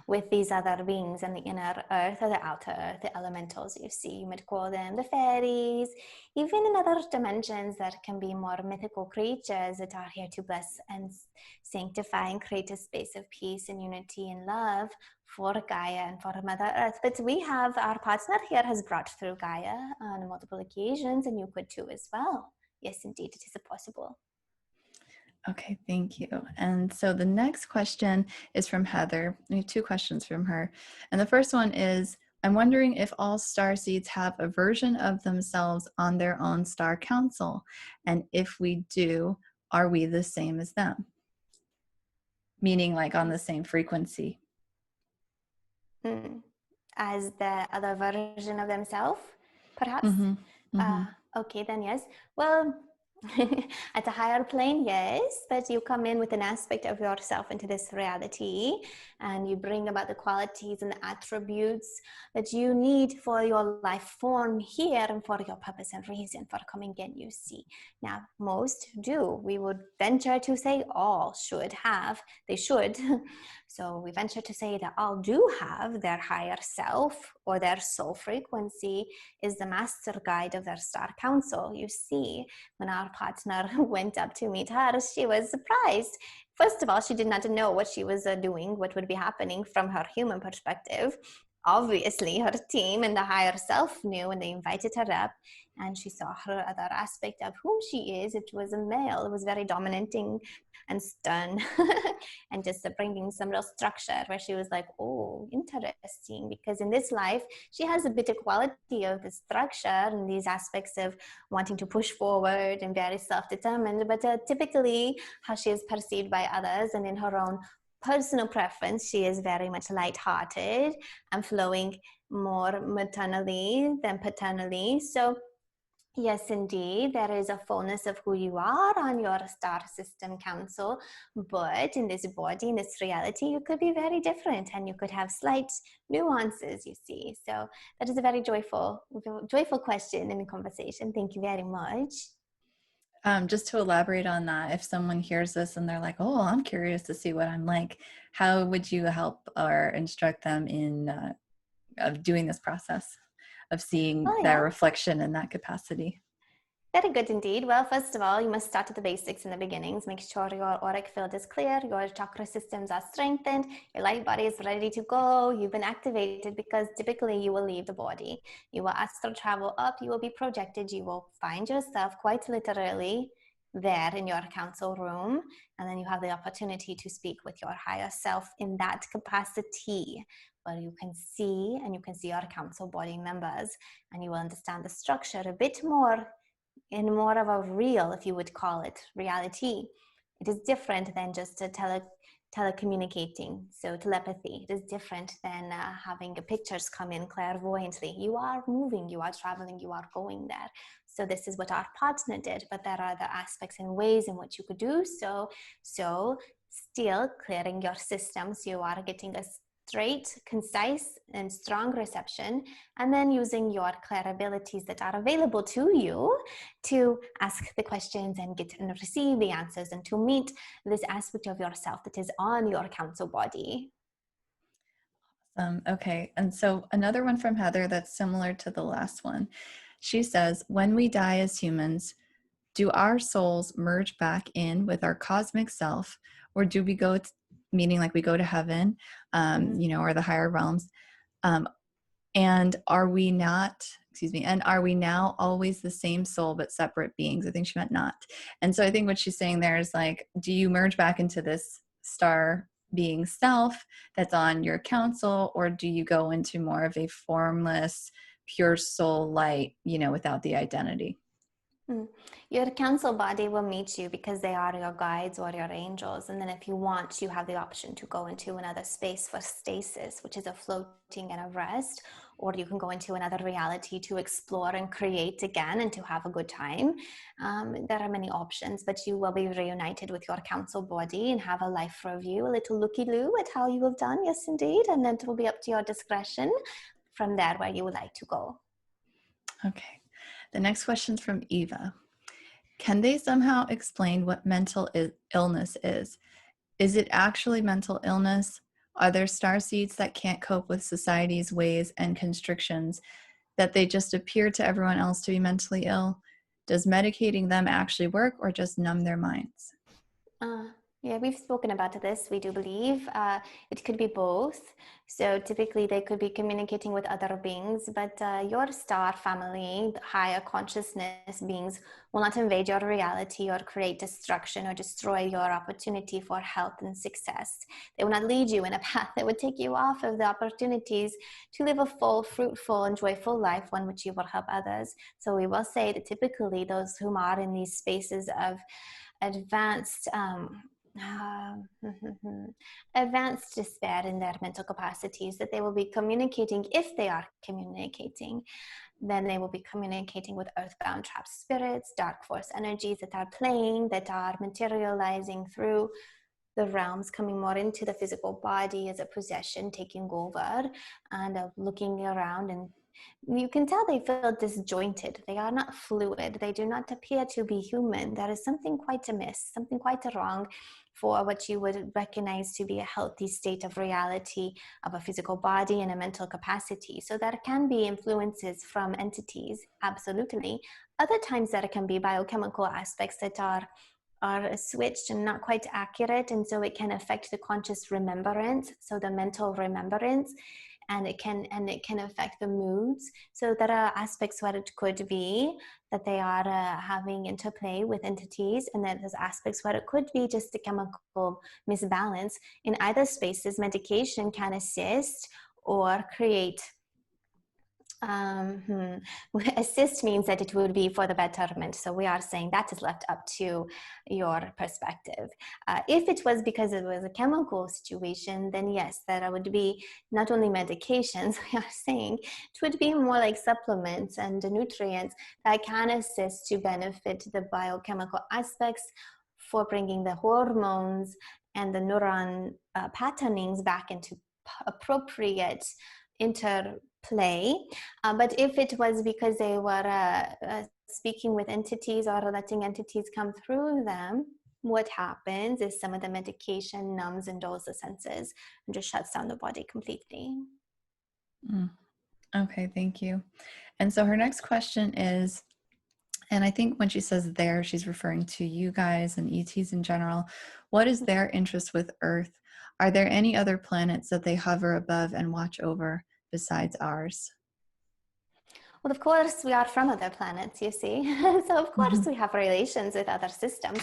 S2: with these other beings in the inner earth or the outer earth, the elementals, you see. You might call them the fairies. Even in other dimensions, there can be more mythical creatures that are here to bless and sanctify and create a space of peace and unity and love for Gaia and for Mother Earth. But we have, our partner here has brought through Gaia on multiple occasions, and you could too as well. yes, indeed, it is possible.
S1: Okay, thank you. And so the next question is from Heather. We have two questions from her. And the first one is, I'm wondering if all starseeds have a version of themselves on their own star council. And if we do, are we the same as them? Meaning like on the same frequency.
S2: As the other version of themselves, perhaps?
S1: Mm-hmm. Mm-hmm.
S2: Okay, then yes. Well, at a higher plane, yes, but you come in with an aspect of yourself into this reality, and you bring about the qualities and the attributes that you need for your life form here and for your purpose and reason for coming in, you see. Now, most do. We would venture to say all should have, they should. So we venture to say that all do have their higher self, or their soul frequency is the master guide of their star council. You see, when our partner went up to meet her, she was surprised. First of all, she did not know what she was doing, what would be happening from her human perspective. Obviously, her team and the higher self knew, and they invited her up, and she saw her other aspect of whom she is. It was a male. It was very dominating and stern and just bringing some real structure, where she was like, oh, interesting, because in this life she has a bit of quality of the structure and these aspects of wanting to push forward and very self-determined, but typically how she is perceived by others and in her own personal preference, she is very much light-hearted and flowing more maternally than paternally. So yes, indeed, there is a fullness of who you are on your star system council, but in this body, in this reality, you could be very different, and you could have slight nuances, you see. So that is a very joyful question in the conversation. Thank you very much.
S1: Just to elaborate on that, if someone hears this and they're like, oh, I'm curious to see what I'm like, how would you help or instruct them in of doing this process of seeing
S2: Oh,
S1: their
S2: yeah.
S1: reflection in that capacity?
S2: Very good indeed. Well, first of all, you must start at the basics in the beginnings. Make sure your auric field is clear, your chakra systems are strengthened, your light body is ready to go, you've been activated, because typically you will leave the body. You will astral travel up, you will be projected, you will find yourself quite literally there in your council room, and then you have the opportunity to speak with your higher self in that capacity, where you can see, and you can see your council body members, and you will understand the structure a bit more in more of a real, if you would call it, reality. It is different than just telecommunicating. So telepathy, it is different than having pictures come in clairvoyantly. You are moving, you are traveling, you are going there. So this is what our partner did, but there are other aspects and ways in which you could do so. So still clearing your systems, you are getting a straight, concise, and strong reception, and then using your clair abilities that are available to you to ask the questions and get and receive the answers, and to meet this aspect of yourself that is on your council body.
S1: Okay, and so another one from Heather that's similar to the last one. She says, when we die as humans, do our souls merge back in with our cosmic self, or do we go, meaning like we go to heaven, or the higher realms? And are we not, and are we now always the same soul but separate beings? I think she meant not. And so I think what she's saying there is like, do you merge back into this star being self that's on your council, or do you go into more of a formless, pure soul light, without the identity?
S2: Your council body will meet you because they are your guides or your angels. And then if you want, you have the option to go into another space for stasis, which is a floating and a rest, or you can go into another reality to explore and create again and to have a good time. There are many options, but you will be reunited with your council body and have a life review, a little looky-loo at how you have done. Yes, indeed. And then it will be up to your discretion from there where you would like to go.
S1: Okay. The next question's from Eva. Can they somehow explain what mental illness is? Is it actually mental illness? Are there starseeds that can't cope with society's ways and constrictions, that they just appear to everyone else to be mentally ill? Does medicating them actually work, or just numb their minds?
S2: Yeah, we've spoken about this, we do believe. It could be both. So typically they could be communicating with other beings, but your star family, the higher consciousness beings, will not invade your reality or create destruction or destroy your opportunity for health and success. They will not lead you in a path that would take you off of the opportunities to live a full, fruitful, and joyful life, one which you will help others. So we will say that typically those who are in these spaces of advanced advanced despair in their mental capacities, that they will be communicating, if they are communicating, then they will be communicating with earthbound trapped spirits, dark force energies that are playing, that are materializing through the realms, coming more into the physical body as a possession, taking over, and looking around, and you can tell they feel disjointed. They are not fluid. They do not appear to be human. There is something quite amiss, something quite wrong for what you would recognize to be a healthy state of reality of a physical body and a mental capacity. So there can be influences from entities, absolutely. Other times there can be biochemical aspects that are switched and not quite accurate, and so it can affect the conscious remembrance, so the mental remembrance, and it can affect the moods. So there are aspects where it could be that they are having interplay with entities, and then there's aspects where it could be just a chemical misbalance. In either spaces, medication can assist or create assist means that it would be for the betterment. So we are saying that is left up to your perspective. If it was because it was a chemical situation, then yes, there would be not only medications, we are saying it would be more like supplements and nutrients that can assist to benefit the biochemical aspects for bringing the hormones and the neuron patternings back into appropriate interplay. But if it was because they were speaking with entities or letting entities come through them, what happens is some of the medication numbs and dulls the senses and just shuts down the body completely.
S1: Okay, thank you. And so her next question is, and I think when she says there, she's referring to you guys and ETs in general. What is their interest with Earth? Are there any other planets that they hover above and watch over besides ours?
S2: Well, of course, we are from other planets, you see. So, of course, we have relations with other systems.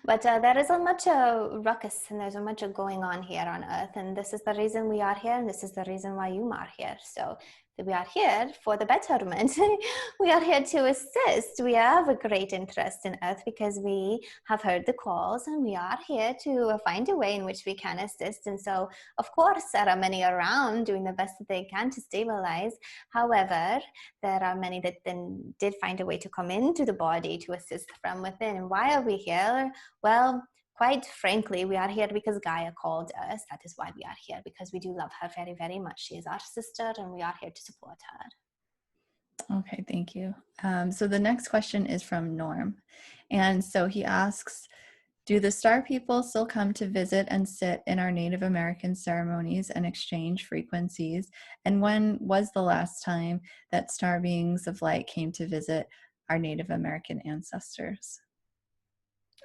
S2: But there is a much ruckus and there's a much going on here on Earth. And this is the reason we are here. And this is the reason why you are here. So, we are here for the betterment. We are here to assist. We have a great interest in Earth because we have heard the calls, and we are here to find a way in which we can assist. And so, of course, there are many around doing the best that they can to stabilize. However, there are many that then did find a way to come into the body to assist from within. And why are we here? Well, quite frankly, we are here because Gaia called us. That is why we are here, because we do love her very, very much. She is our sister, and we are here to support her.
S1: Okay, thank you. So the next question is from Norm. And so he asks, do the star people still come to visit and sit in our Native American ceremonies and exchange frequencies? And when was the last time that star beings of light came to visit our Native American ancestors?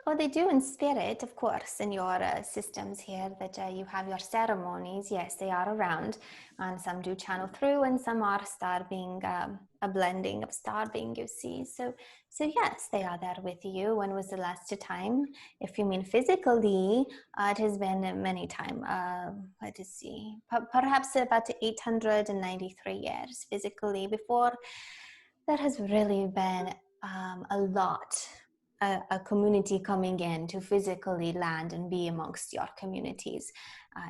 S2: Oh, they do in spirit, of course, in your systems here, that you have your ceremonies. Yes, they are around, and some do channel through, and some are star being, a blending of star being, you see. So yes, they are there with you. When was the last time? If you mean physically, it has been many time. Let us see, perhaps about 893 years physically. Before, there has really been a lot. A community coming in to physically land and be amongst your communities.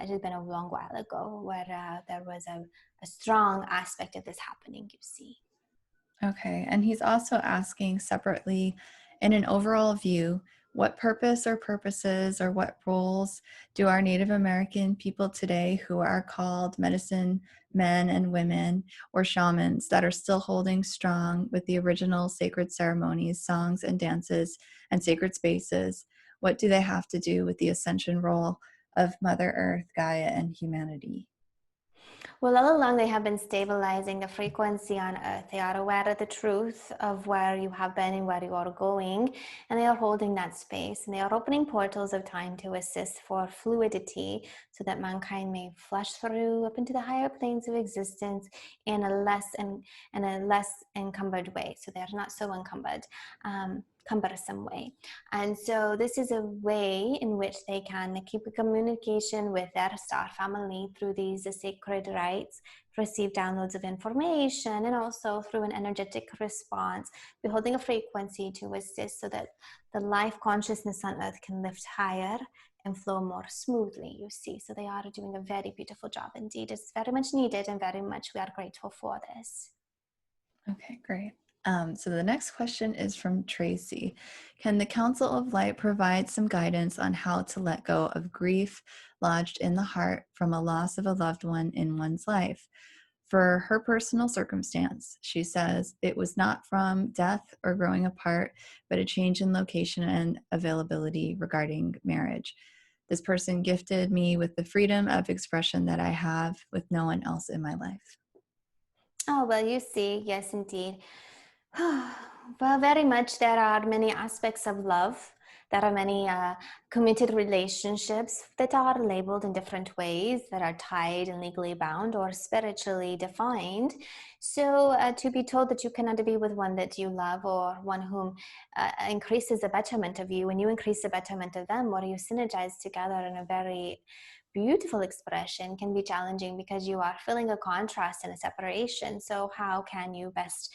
S2: It has been a long while ago where there was a strong aspect of this happening, you see.
S1: Okay, and he's also asking separately, in an overall view, what purpose or purposes or what roles do our Native American people today who are called medicine men and women or shamans that are still holding strong with the original sacred ceremonies, songs and dances and sacred spaces, what do they have to do with the ascension role of Mother Earth, Gaia, and humanity?
S2: Well, all along they have been stabilizing the frequency on Earth. They are aware of the truth of where you have been and where you are going, and they are holding that space. And they are opening portals of time to assist for fluidity so that mankind may flush through up into the higher planes of existence in a less encumbered way. So they are not so encumbered. Cumbersome way. And so this is a way in which they can keep a communication with their star family through these sacred rites, receive downloads of information, and also through an energetic response, be holding a frequency to assist so that the life consciousness on Earth can lift higher and flow more smoothly, you see. So they are doing a very beautiful job indeed. It's very much needed, and very much we are grateful for this.
S1: Okay, great. So the next question is from Tracy. Can the Council of Light provide some guidance on how to let go of grief lodged in the heart from a loss of a loved one in one's life? For her personal circumstance, she says it was not from death or growing apart, but a change in location and availability regarding marriage. This person gifted me with the freedom of expression that I have with no one else in my life.
S2: Oh, well, you see, yes, indeed. Well, very much there are many aspects of love. There are many committed relationships that are labeled in different ways, that are tied and legally bound or spiritually defined. So to be told that you cannot be with one that you love or one whom increases the betterment of you, and you increase the betterment of them, or you synergize together in a very beautiful expression, can be challenging because you are feeling a contrast and a separation. So how can you best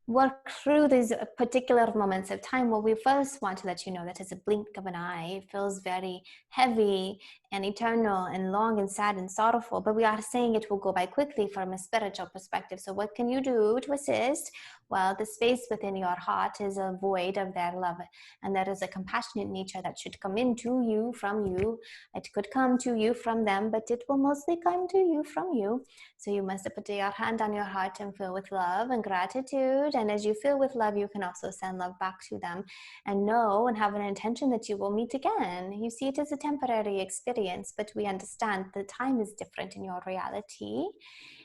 S2: work through these particular moments of time? Well, we first want to let you know that as a blink of an eye, it feels very heavy and eternal and long and sad and sorrowful, but we are saying it will go by quickly from a spiritual perspective. So what can you do to assist? Well, the space within your heart is a void of their love, and there is a compassionate nature that should come into you from you. It could come to you from them, but it will mostly come to you from you. So you must put your hand on your heart and fill with love and gratitude. And as you fill with love, you can also send love back to them and know and have an intention that you will meet again. You see, it is a temporary experience, but we understand the time is different in your reality,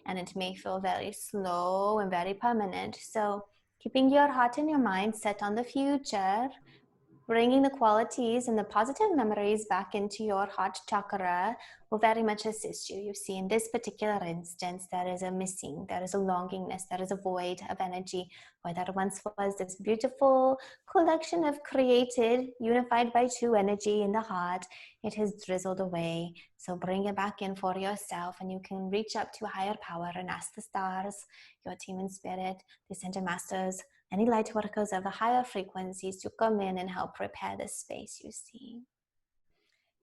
S2: and it may feel very slow and very permanent. So keeping your heart and your mind set on the future, bringing the qualities and the positive memories back into your heart chakra will very much assist you. You see, in this particular instance, there is a missing, there is a longingness, there is a void of energy where there once was this beautiful collection of created, unified by two energy in the heart. It has drizzled away. So bring it back in for yourself, and you can reach up to a higher power and ask the stars, your team in spirit, the center masters, any light workers of the higher frequencies to come in and help prepare this space, you see.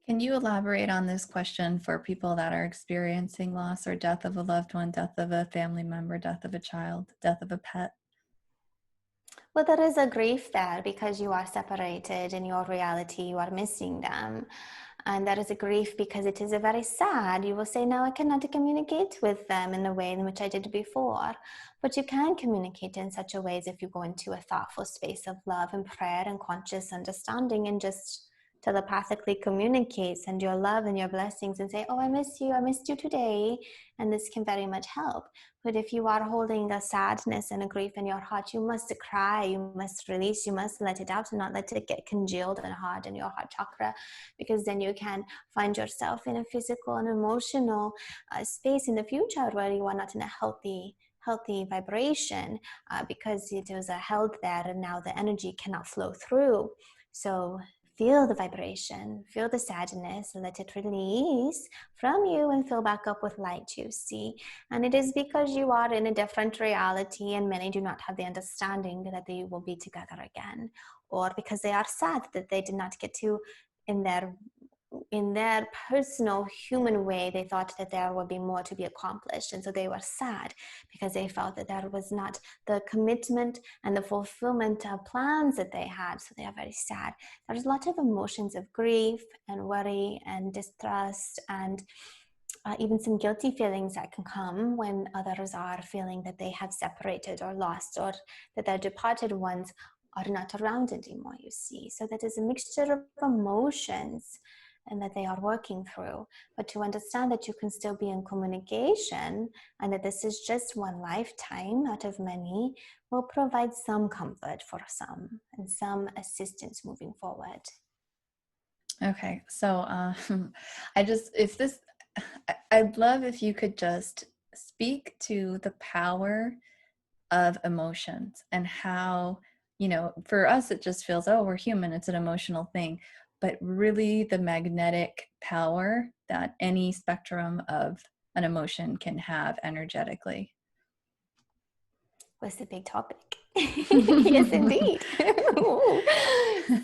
S1: Can you elaborate on this question for people that are experiencing loss or death of a loved one, death of a family member, death of a child, death of a pet?
S2: Well, there is a grief there because you are separated in your reality, you are missing them. And there is a grief because it is a very sad. You will say, now I cannot communicate with them in the way in which I did before. But you can communicate in such a way as if you go into a thoughtful space of love and prayer and conscious understanding, and just telepathically communicate, send your love and your blessings and say, oh, I missed you today. And this can very much help. But if you are holding a sadness and a grief in your heart, you must cry, you must release, you must let it out and not let it get congealed and hard in your heart chakra, because then you can find yourself in a physical and emotional space in the future where you are not in a healthy vibration because it was held there, and now the energy cannot flow through. So feel the vibration, feel the sadness, let it release from you and fill back up with light, you see. And it is because you are in a different reality, and many do not have the understanding that they will be together again, or because they are sad that they did not get to, in their personal human way, they thought that there would be more to be accomplished, and so they were sad because they felt that there was not the commitment and the fulfillment of plans that they had. So they are very sad. There's a lot of emotions of grief and worry and distrust, and even some guilty feelings that can come when others are feeling that they have separated or lost, or that their departed ones are not around anymore, you see. So that is a mixture of emotions. and that they are working through. But to understand that you can still be in communication and that this is just one lifetime out of many will provide some comfort for some and some assistance moving forward.
S1: Okay, so I'd love if you could just speak to the power of emotions and how, for us, it just feels, oh, we're human, it's an emotional thing, but really the magnetic power that any spectrum of an emotion can have energetically.
S2: Was a big topic. Yes, indeed.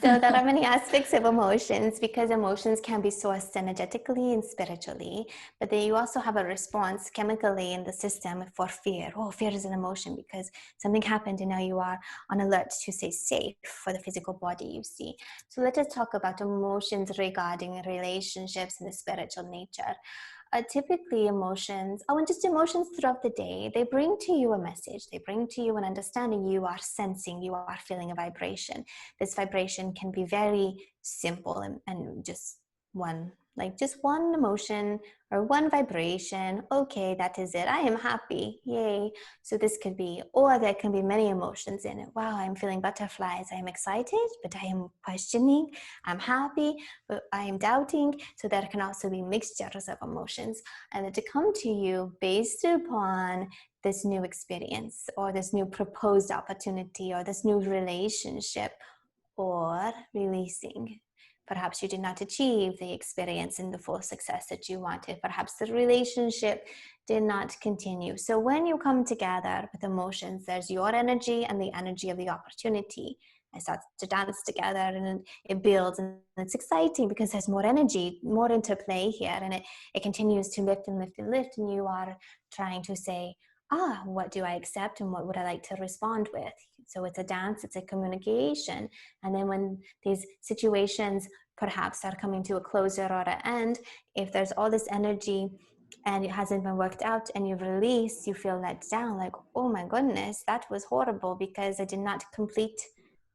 S2: So there are many aspects of emotions because emotions can be sourced energetically and spiritually, but then you also have a response chemically in the system for fear. Oh, fear is an emotion because something happened and now you are on alert to stay safe for the physical body, you see. So let us talk about emotions regarding relationships and the spiritual nature. Typically emotions, and just emotions throughout the day, they bring to you a message. They bring to you an understanding. You are sensing, you are feeling a vibration. This vibration can be very simple and just one emotion or one vibration. Okay, that is it. I am happy. Yay. So this could be, or there can be many emotions in it. Wow, I'm feeling butterflies. I'm excited, but I am questioning. I'm happy, but I am doubting. So there can also be mixtures of emotions and to come to you based upon this new experience or this new proposed opportunity or this new relationship or releasing. Perhaps you did not achieve the experience in the full success that you wanted. Perhaps the relationship did not continue. So when you come together with emotions, there's your energy and the energy of the opportunity. I start to dance together and it builds and it's exciting because there's more energy, more interplay here, and it continues to lift and lift and lift, and you are trying to say, what do I accept and what would I like to respond with? So it's a dance, it's a communication. And then when these situations perhaps are coming to a closure or an end, if there's all this energy and it hasn't been worked out and you release, you feel let down, like, oh my goodness, that was horrible because I did not complete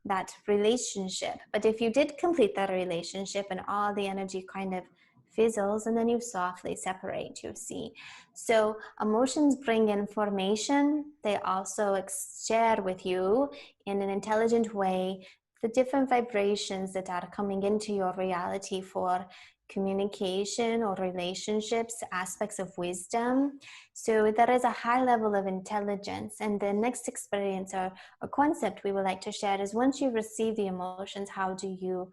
S2: that relationship. But if you did complete that relationship and all the energy kind of fizzles and then you softly separate, you see. So emotions bring information. They also share with you in an intelligent way the different vibrations that are coming into your reality for communication or relationships, aspects of wisdom. So there is a high level of intelligence. And the next experience or concept we would like to share is once you receive the emotions, how do you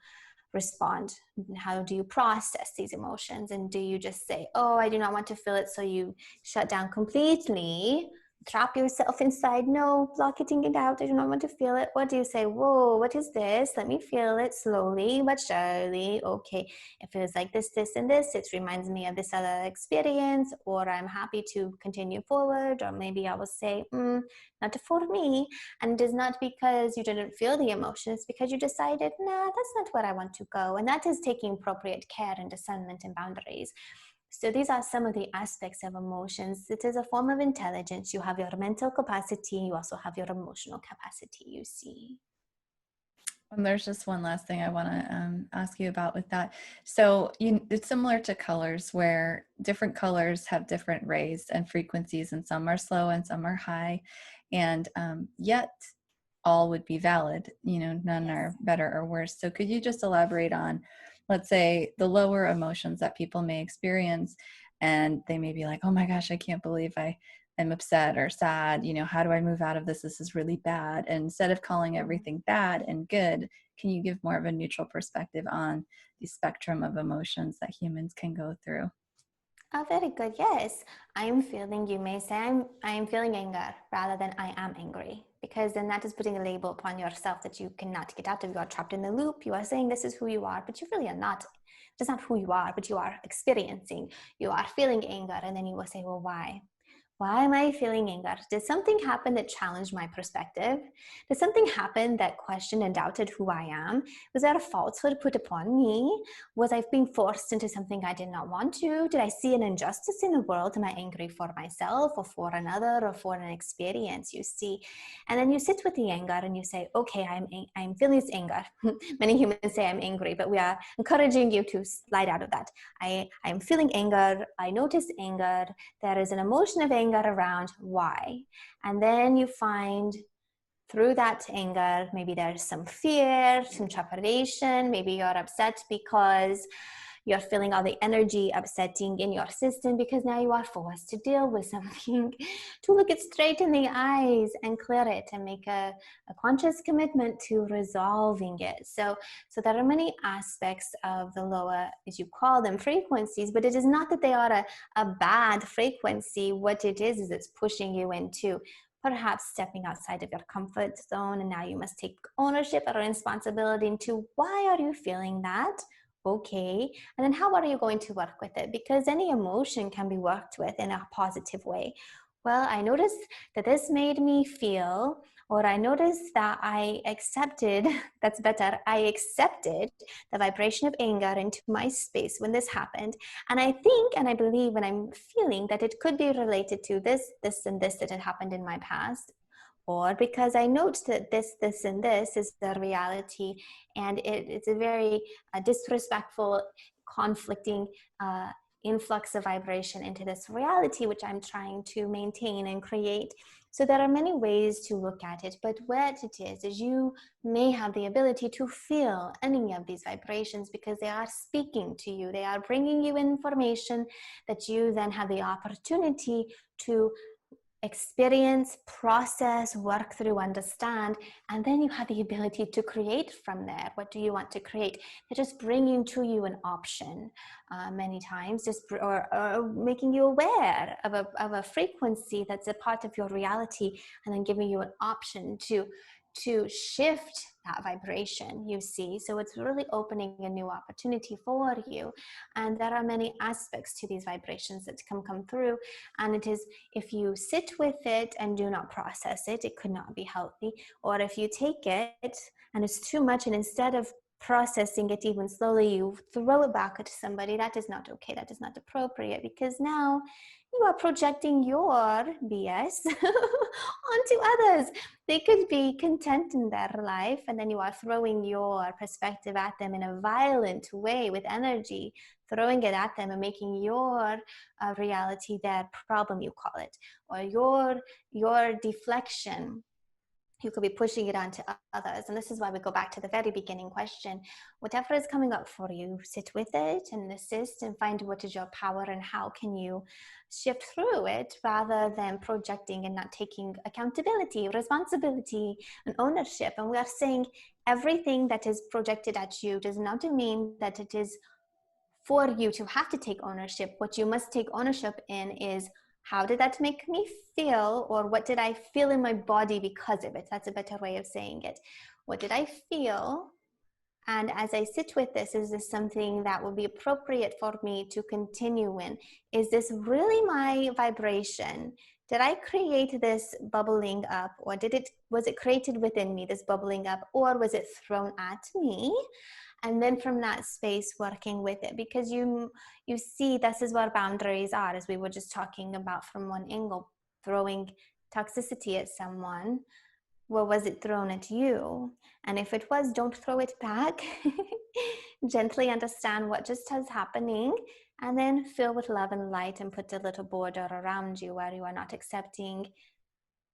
S2: respond? How do you process these emotions? And do you just say, oh, I do not want to feel it, so you shut down completely, trap yourself inside, no, blocking it out, I do not want to feel it? Or do you say, whoa, what is this? Let me feel it slowly but surely. Okay, it feels like this, and this. It reminds me of this other experience, or I'm happy to continue forward, or maybe I will say, not for me. And it is not because you didn't feel the emotion, it's because you decided, nah, that's not where I want to go. And that is taking appropriate care and discernment and boundaries. So these are some of the aspects of emotions. It is a form of intelligence. You have your mental capacity, you also have your emotional capacity, you see.
S1: And there's just one last thing I want to ask you about with that. So it's similar to colors where different colors have different rays and frequencies, and some are slow and some are high. And yet all would be valid, none are better or worse. So could you just elaborate on, let's say, the lower emotions that people may experience, and they may be like, oh my gosh, I can't believe I'm upset or sad, how do I move out of this? This is really bad. And instead of calling everything bad and good, can you give more of a neutral perspective on the spectrum of emotions that humans can go through?
S2: Oh, very good. Yes, you may say, I'm feeling anger rather than I am angry, because then that is putting a label upon yourself that you cannot get out of. You are trapped in the loop. You are saying this is who you are, but you really are not. It's not who you are, but you are experiencing. You are feeling anger, and then you will say, well, why? Why am I feeling anger? Did something happen that challenged my perspective? Did something happen that questioned and doubted who I am? Was there a falsehood put upon me? Was I being forced into something I did not want to? Did I see an injustice in the world? Am I angry for myself or for another or for an experience, you see? And then you sit with the anger and you say, okay, I'm feeling this anger. Many humans say I'm angry, but we are encouraging you to slide out of that. I'm feeling anger. I notice anger. There is an emotion of anger around. Why? And then you find through that anger, maybe there's some fear, some trepidation. Maybe you're upset because you're feeling all the energy upsetting in your system because now you are forced to deal with something, to look it straight in the eyes and clear it and make a conscious commitment to resolving it. So there are many aspects of the lower, as you call them, frequencies, but it is not that they are a bad frequency. What it is it's pushing you into perhaps stepping outside of your comfort zone, and now you must take ownership or responsibility into why are you feeling that? Okay, and then how are you going to work with it? Because any emotion can be worked with in a positive way. Well, I noticed that this made me feel, or I noticed that I accepted, that's better, I accepted the vibration of anger into my space when this happened. And I think, and I believe, and I'm feeling that it could be related to this, and this that had happened in my past, or because I note that this, and this is the reality, and it's a very disrespectful, conflicting influx of vibration into this reality, which I'm trying to maintain and create. So there are many ways to look at it, but what it is you may have the ability to feel any of these vibrations because they are speaking to you. They are bringing you information that you then have the opportunity to experience, process, work through, understand, and then you have the ability to create from there. What do you want to create? They're just bringing to you an option many times, or making you aware of a frequency that's a part of your reality, and then giving you an option to shift that vibration, you see. So it's really opening a new opportunity for you. And there are many aspects to these vibrations that can come through. And it is, if you sit with it and do not process it, it could not be healthy. Or if you take it and it's too much, and instead of processing it even slowly, you throw it back at somebody, that is not okay. That is not appropriate, because now you are projecting your BS onto others. They could be content in their life, and then you are throwing your perspective at them in a violent way with energy, throwing it at them and making your reality their problem, you call it, or your deflection. You could be pushing it onto others. And this is why we go back to the very beginning question. Whatever is coming up for you, sit with it and assist and find what is your power and how can you shift through it, rather than projecting and not taking accountability, responsibility, and ownership. And we are saying everything that is projected at you does not mean that it is for you to have to take ownership. What you must take ownership in is, how did that make me feel? Or what did I feel in my body because of it? That's a better way of saying it. What did I feel? And as I sit with this, is this something that will be appropriate for me to continue in? Is this really my vibration? Did I create this bubbling up, or was it created within me, this bubbling up, or was it thrown at me? And then from that space, working with it, because you see, this is where boundaries are, as we were just talking about from one angle, throwing toxicity at someone. Well, was it thrown at you? And if it was, don't throw it back. Gently understand what just is happening, and then fill with love and light, and put a little border around you where you are not accepting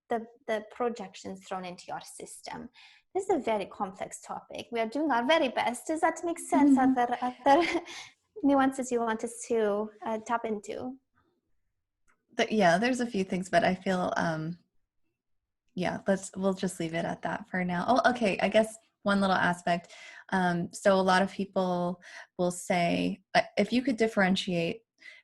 S2: the projections thrown into your system. This is a very complex topic. We are doing our very best. Does that make sense?
S1: Mm-hmm.
S2: Other nuances you want us to tap into?
S1: Yeah, there's a few things, but I feel yeah, we'll just leave it at that for now. Oh, okay. I guess one little aspect. So a lot of people will say, if you could differentiate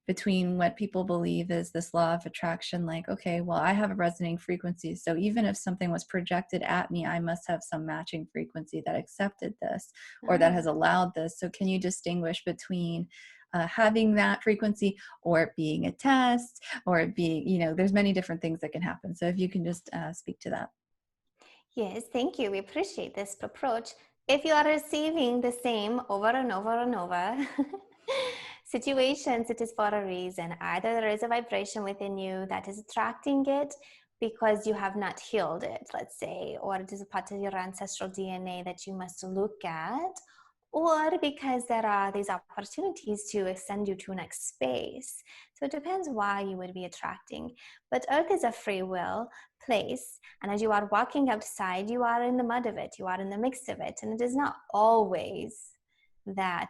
S1: between what people believe is this law of attraction, like, okay, well, I have a resonating frequency. So even if something was projected at me, I must have some matching frequency that accepted this or that has allowed this. So can you distinguish between having that frequency, or it being a test, or it being, there's many different things that can happen. So if you can just speak to that.
S2: Yes, thank you. We appreciate this approach. If you are receiving the same over and over and over situations, it is for a reason. Either there is a vibration within you that is attracting it because you have not healed it, let's say, or it is a part of your ancestral DNA that you must look at, or because there are these opportunities to extend you to next space. So it depends why you would be attracting. But Earth is a free will place, and as you are walking outside, you are in the mud of it, you are in the mix of it, and it is not always that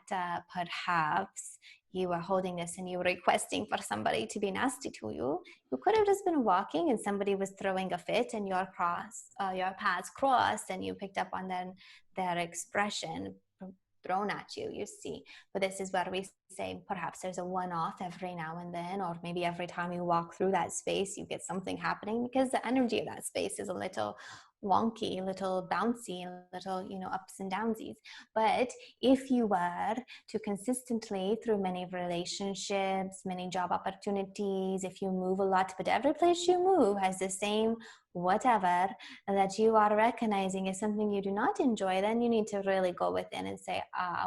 S2: perhaps you are holding this and you're requesting for somebody to be nasty to you. You could have just been walking and somebody was throwing a fit and your paths crossed and you picked up on their expression thrown at you, you see. But this is where we say perhaps there's a one-off every now and then, or maybe every time you walk through that space you get something happening, because the energy of that space is a little wonky, a little bouncy, a little, ups and downsies. But if you were to consistently, through many relationships, many job opportunities, if you move a lot, but every place you move has the same whatever that you are recognizing is something you do not enjoy, then you need to really go within and say,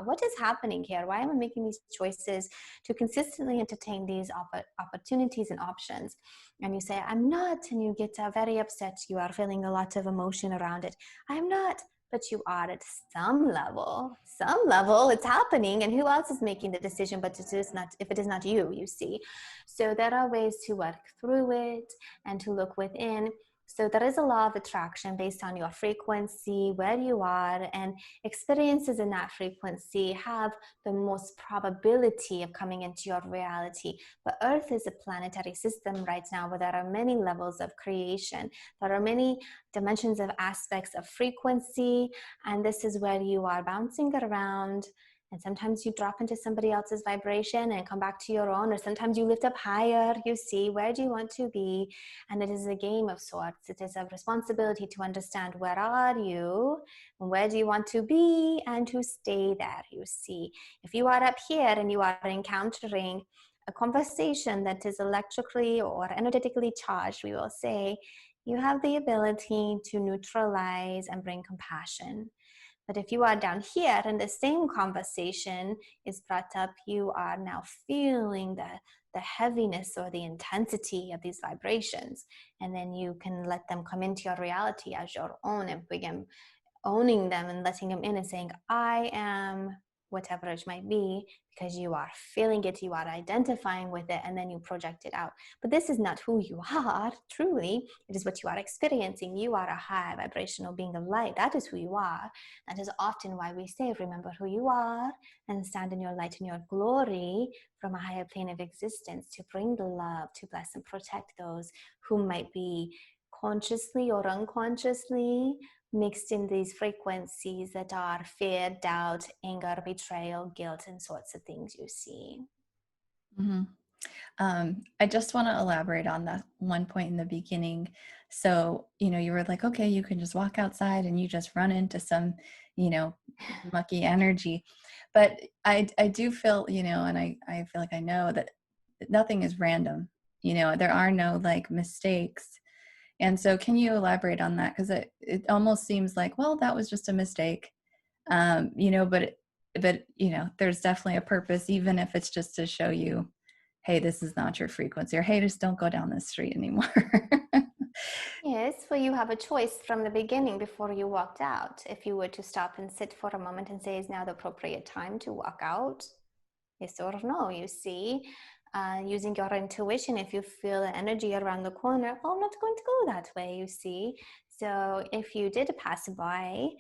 S2: what is happening here? Why am I making these choices to consistently entertain these opportunities and options? And you say, I'm not, and you get very upset. You are feeling a lot of emotion around it. I'm not, but you are at some level. Some level, it's happening, and who else is making the decision? But it is not, if it is not you, you see. So there are ways to work through it and to look within. So there is a law of attraction based on your frequency, where you are, and experiences in that frequency have the most probability of coming into your reality. But Earth is a planetary system right now where there are many levels of creation. There are many dimensions of aspects of frequency, and this is where you are bouncing around. And sometimes you drop into somebody else's vibration and come back to your own, or sometimes you lift up higher. You see, where do you want to be? And it is a game of sorts. It is a responsibility to understand where are you and where do you want to be and to stay there, you see. If you are up here and you are encountering a conversation that is electrically or energetically charged, we will say, you have the ability to neutralize and bring compassion. But if you are down here and the same conversation is brought up, you are now feeling the heaviness or the intensity of these vibrations. And then you can let them come into your reality as your own and begin owning them and letting them in and saying, I am whatever it might be, because you are feeling it, you are identifying with it, and then you project it out. But this is not who you are, truly. It is what you are experiencing. You are a high vibrational being of light. That is who you are. That is often why we say, remember who you are and stand in your light and your glory from a higher plane of existence to bring the love, to bless and protect those who might be consciously or unconsciously mixed in these frequencies that are fear, doubt, anger, betrayal, guilt, and sorts of things you see.
S1: Mm-hmm. I just want to elaborate on that one point in the beginning. So, you were like, okay, you can just walk outside and you just run into some, mucky energy. But I do feel, and I feel like I know that nothing is random. There are no like mistakes. And so can you elaborate on that? Because it almost seems like, well, that was just a mistake. But there's definitely a purpose, even if it's just to show you, hey, this is not your frequency, or hey, just don't go down this street anymore.
S2: Yes, well, you have a choice from the beginning before you walked out. If you were to stop and sit for a moment and say, is now the appropriate time to walk out? Yes or no, you see. Using your intuition, if you feel the energy around the corner, well, I'm not going to go that way, you see. So if you did pass by,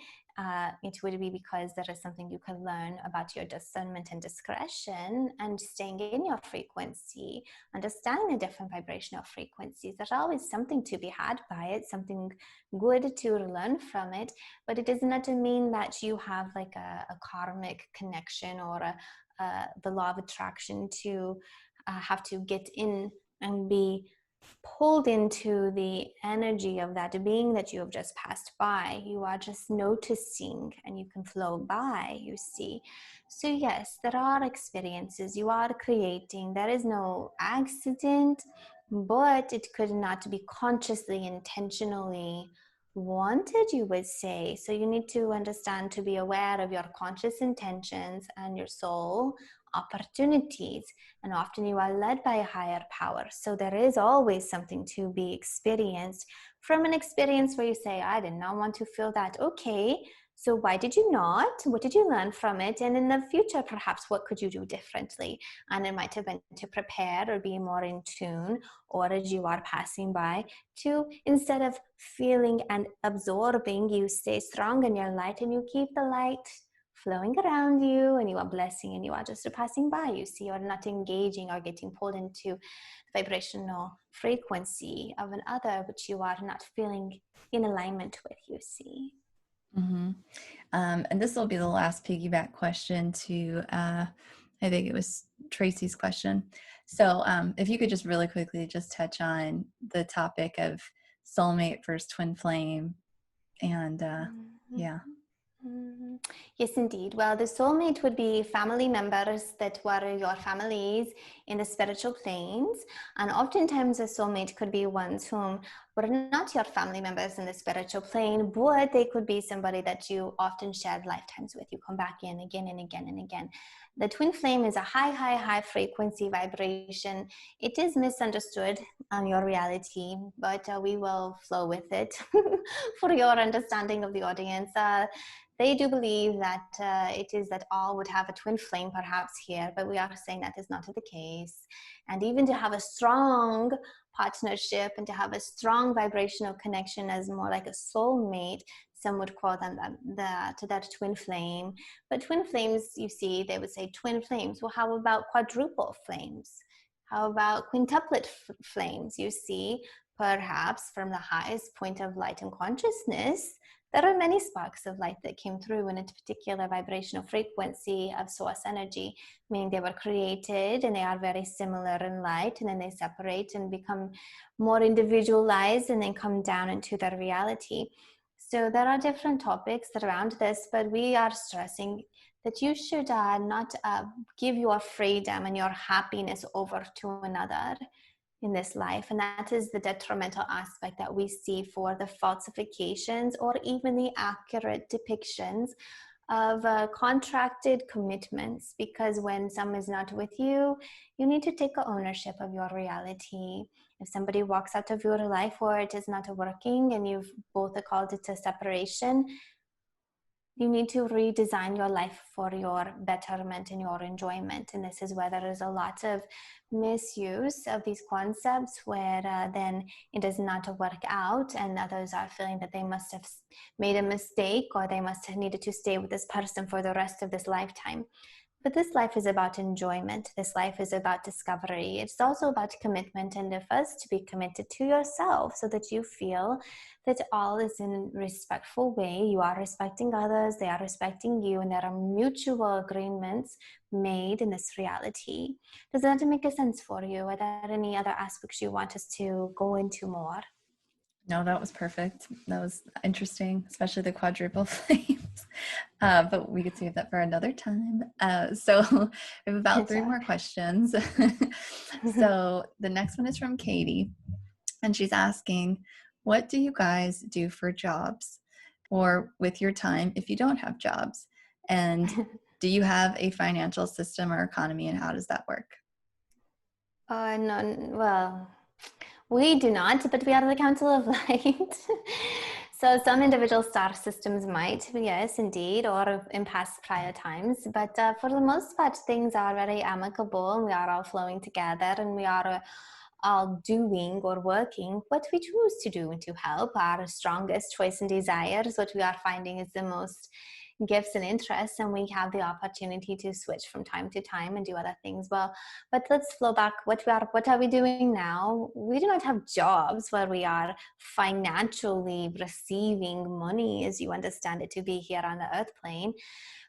S2: it would be because there is something you can learn about your discernment and discretion and staying in your frequency, understanding the different vibrational frequencies. There's always something to be had by it, something good to learn from it, but it does not mean that you have like a karmic connection or the law of attraction to have to get in and be pulled into the energy of that being that you have just passed by. You are just noticing and you can flow by, you see. So yes, there are experiences you are creating. There is no accident, but it could not be consciously, intentionally wanted, you would say. So you need to understand, to be aware of your conscious intentions and your soul opportunities. And often you are led by a higher power. So there is always something to be experienced from an experience where you say, I did not want to feel that. Okay, so why did you not? What did you learn from it? And in the future, perhaps, what could you do differently? And it might have been to prepare or be more in tune, or as you are passing by, to, instead of feeling and absorbing, you stay strong in your light and you keep the light flowing around you, and you are blessing, and you are just passing by. You see, you're not engaging or getting pulled into the vibrational frequency of another, which you are not feeling in alignment with, you see.
S1: Mm-hmm. And this will be the last piggyback question to, I think it was Tracy's question. So if you could just really quickly just touch on the topic of soulmate versus twin flame. And yeah.
S2: Yes, indeed. Well, the soulmate would be family members that were your families in the spiritual planes. And oftentimes a soulmate could be ones whom were not your family members in the spiritual plane, but they could be somebody that you often shared lifetimes with. You come back in again and again and again. The twin flame is a high frequency vibration. It is misunderstood on your reality, but we will flow with it for your understanding of the audience. They do believe that it is that all would have a twin flame perhaps here, but we are saying that is not the case. And even to have a strong partnership and to have a strong vibrational connection as more like a soulmate, some would call them that twin flame. But twin flames, you see, they would say twin flames. Well, how about quadruple flames? How about quintuplet flames? You see, perhaps from the highest point of light and consciousness, there are many sparks of light that came through in a particular vibrational frequency of source energy, meaning they were created and they are very similar in light, and then they separate and become more individualized and then come down into their reality. So there are different topics around this, but we are stressing that you should not give your freedom and your happiness over to another in this life. And that is the detrimental aspect that we see for the falsifications or even the accurate depictions of contracted commitments. Because when someone is not with you, you need to take ownership of your reality. If somebody walks out of your life or it is not working and you've both called it a separation, you need to redesign your life for your betterment and your enjoyment. And this is where there is a lot of misuse of these concepts, where then it does not work out and others are feeling that they must have made a mistake or they must have needed to stay with this person for the rest of this lifetime. But this life is about enjoyment. This life is about discovery. It's also about commitment, and first to be committed to yourself so that you feel that all is in a respectful way. You are respecting others, they are respecting you, and there are mutual agreements made in this reality. Does that make a sense for you? Are there any other aspects you want us to go into more?
S1: No, that was perfect. That was interesting, especially the quadruple flames. But we could save that for another time. So we have about 3 more questions. So the next one is from Katie, and she's asking, what do you guys do for jobs or with your time if you don't have jobs? And do you have a financial system or economy, and how does that work?
S2: No, well, we do not, but we are the Council of Light. So some individual star systems might, yes, indeed, or in past prior times. But for the most part, things are very amicable, and we are all flowing together, and we are all doing or working what we choose to do to help our strongest choice and desires. What we are finding is the most gifts and interests, and we have the opportunity to switch from time to time and do other things. Well, but let's flow back. What are we doing now? We do not have jobs where we are financially receiving money as you understand it to be here on the earth plane.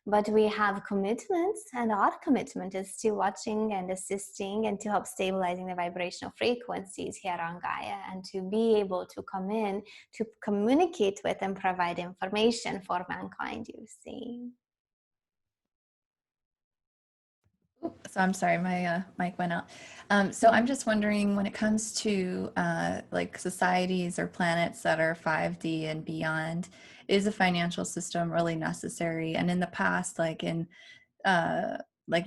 S2: But we have commitments, and our commitment is to watching and assisting and to help stabilizing the vibrational frequencies here on Gaia, and to be able to come in to communicate with and provide information for mankind, you see.
S1: So I'm sorry, my mic went out. So I'm just wondering, when it comes to like societies or planets that are 5D and beyond, is a financial system really necessary? And in the past, like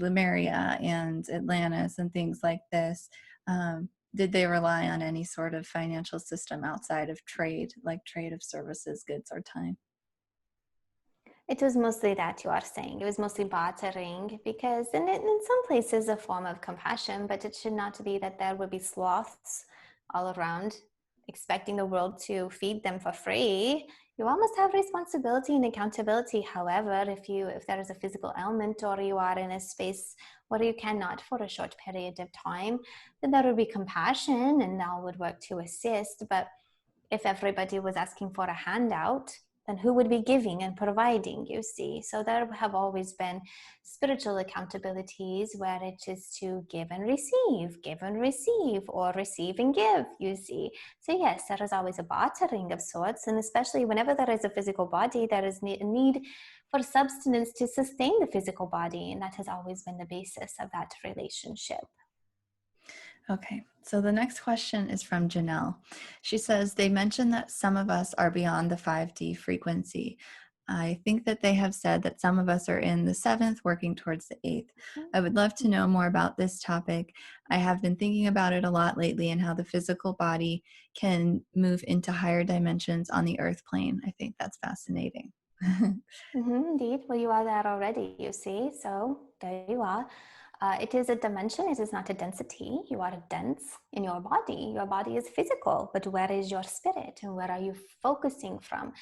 S1: Lemuria and Atlantis and things like this, did they rely on any sort of financial system outside of trade, like trade of services, goods, or time?
S2: It was mostly that you are saying. It was mostly bartering, because in some places a form of compassion, but it should not be that there would be sloths all around expecting the world to feed them for free. You almost have responsibility and accountability. However, if there is a physical ailment, or you are in a space where you cannot for a short period of time, then there would be compassion and all would work to assist. But if everybody was asking for a handout, then who would be giving and providing, you see? So there have always been spiritual accountabilities where it is to give and receive, or receive and give, you see? So yes, there is always a bartering of sorts, and especially whenever there is a physical body, there is a need for substance to sustain the physical body, and that has always been the basis of that relationship.
S1: Okay, so the next question is from Janelle. She says, they mentioned that some of us are beyond the 5D frequency. I think that they have said that some of us are in the 7th, working towards the 8th. I would love to know more about this topic. I have been thinking about it a lot lately, and how the physical body can move into higher dimensions on the earth plane. I think that's fascinating.
S2: Indeed. Well, you are there already, you see. So there you are. It is a dimension. It is not a density. You are dense in your body. Your body is physical, but where is your spirit, and where are you focusing from?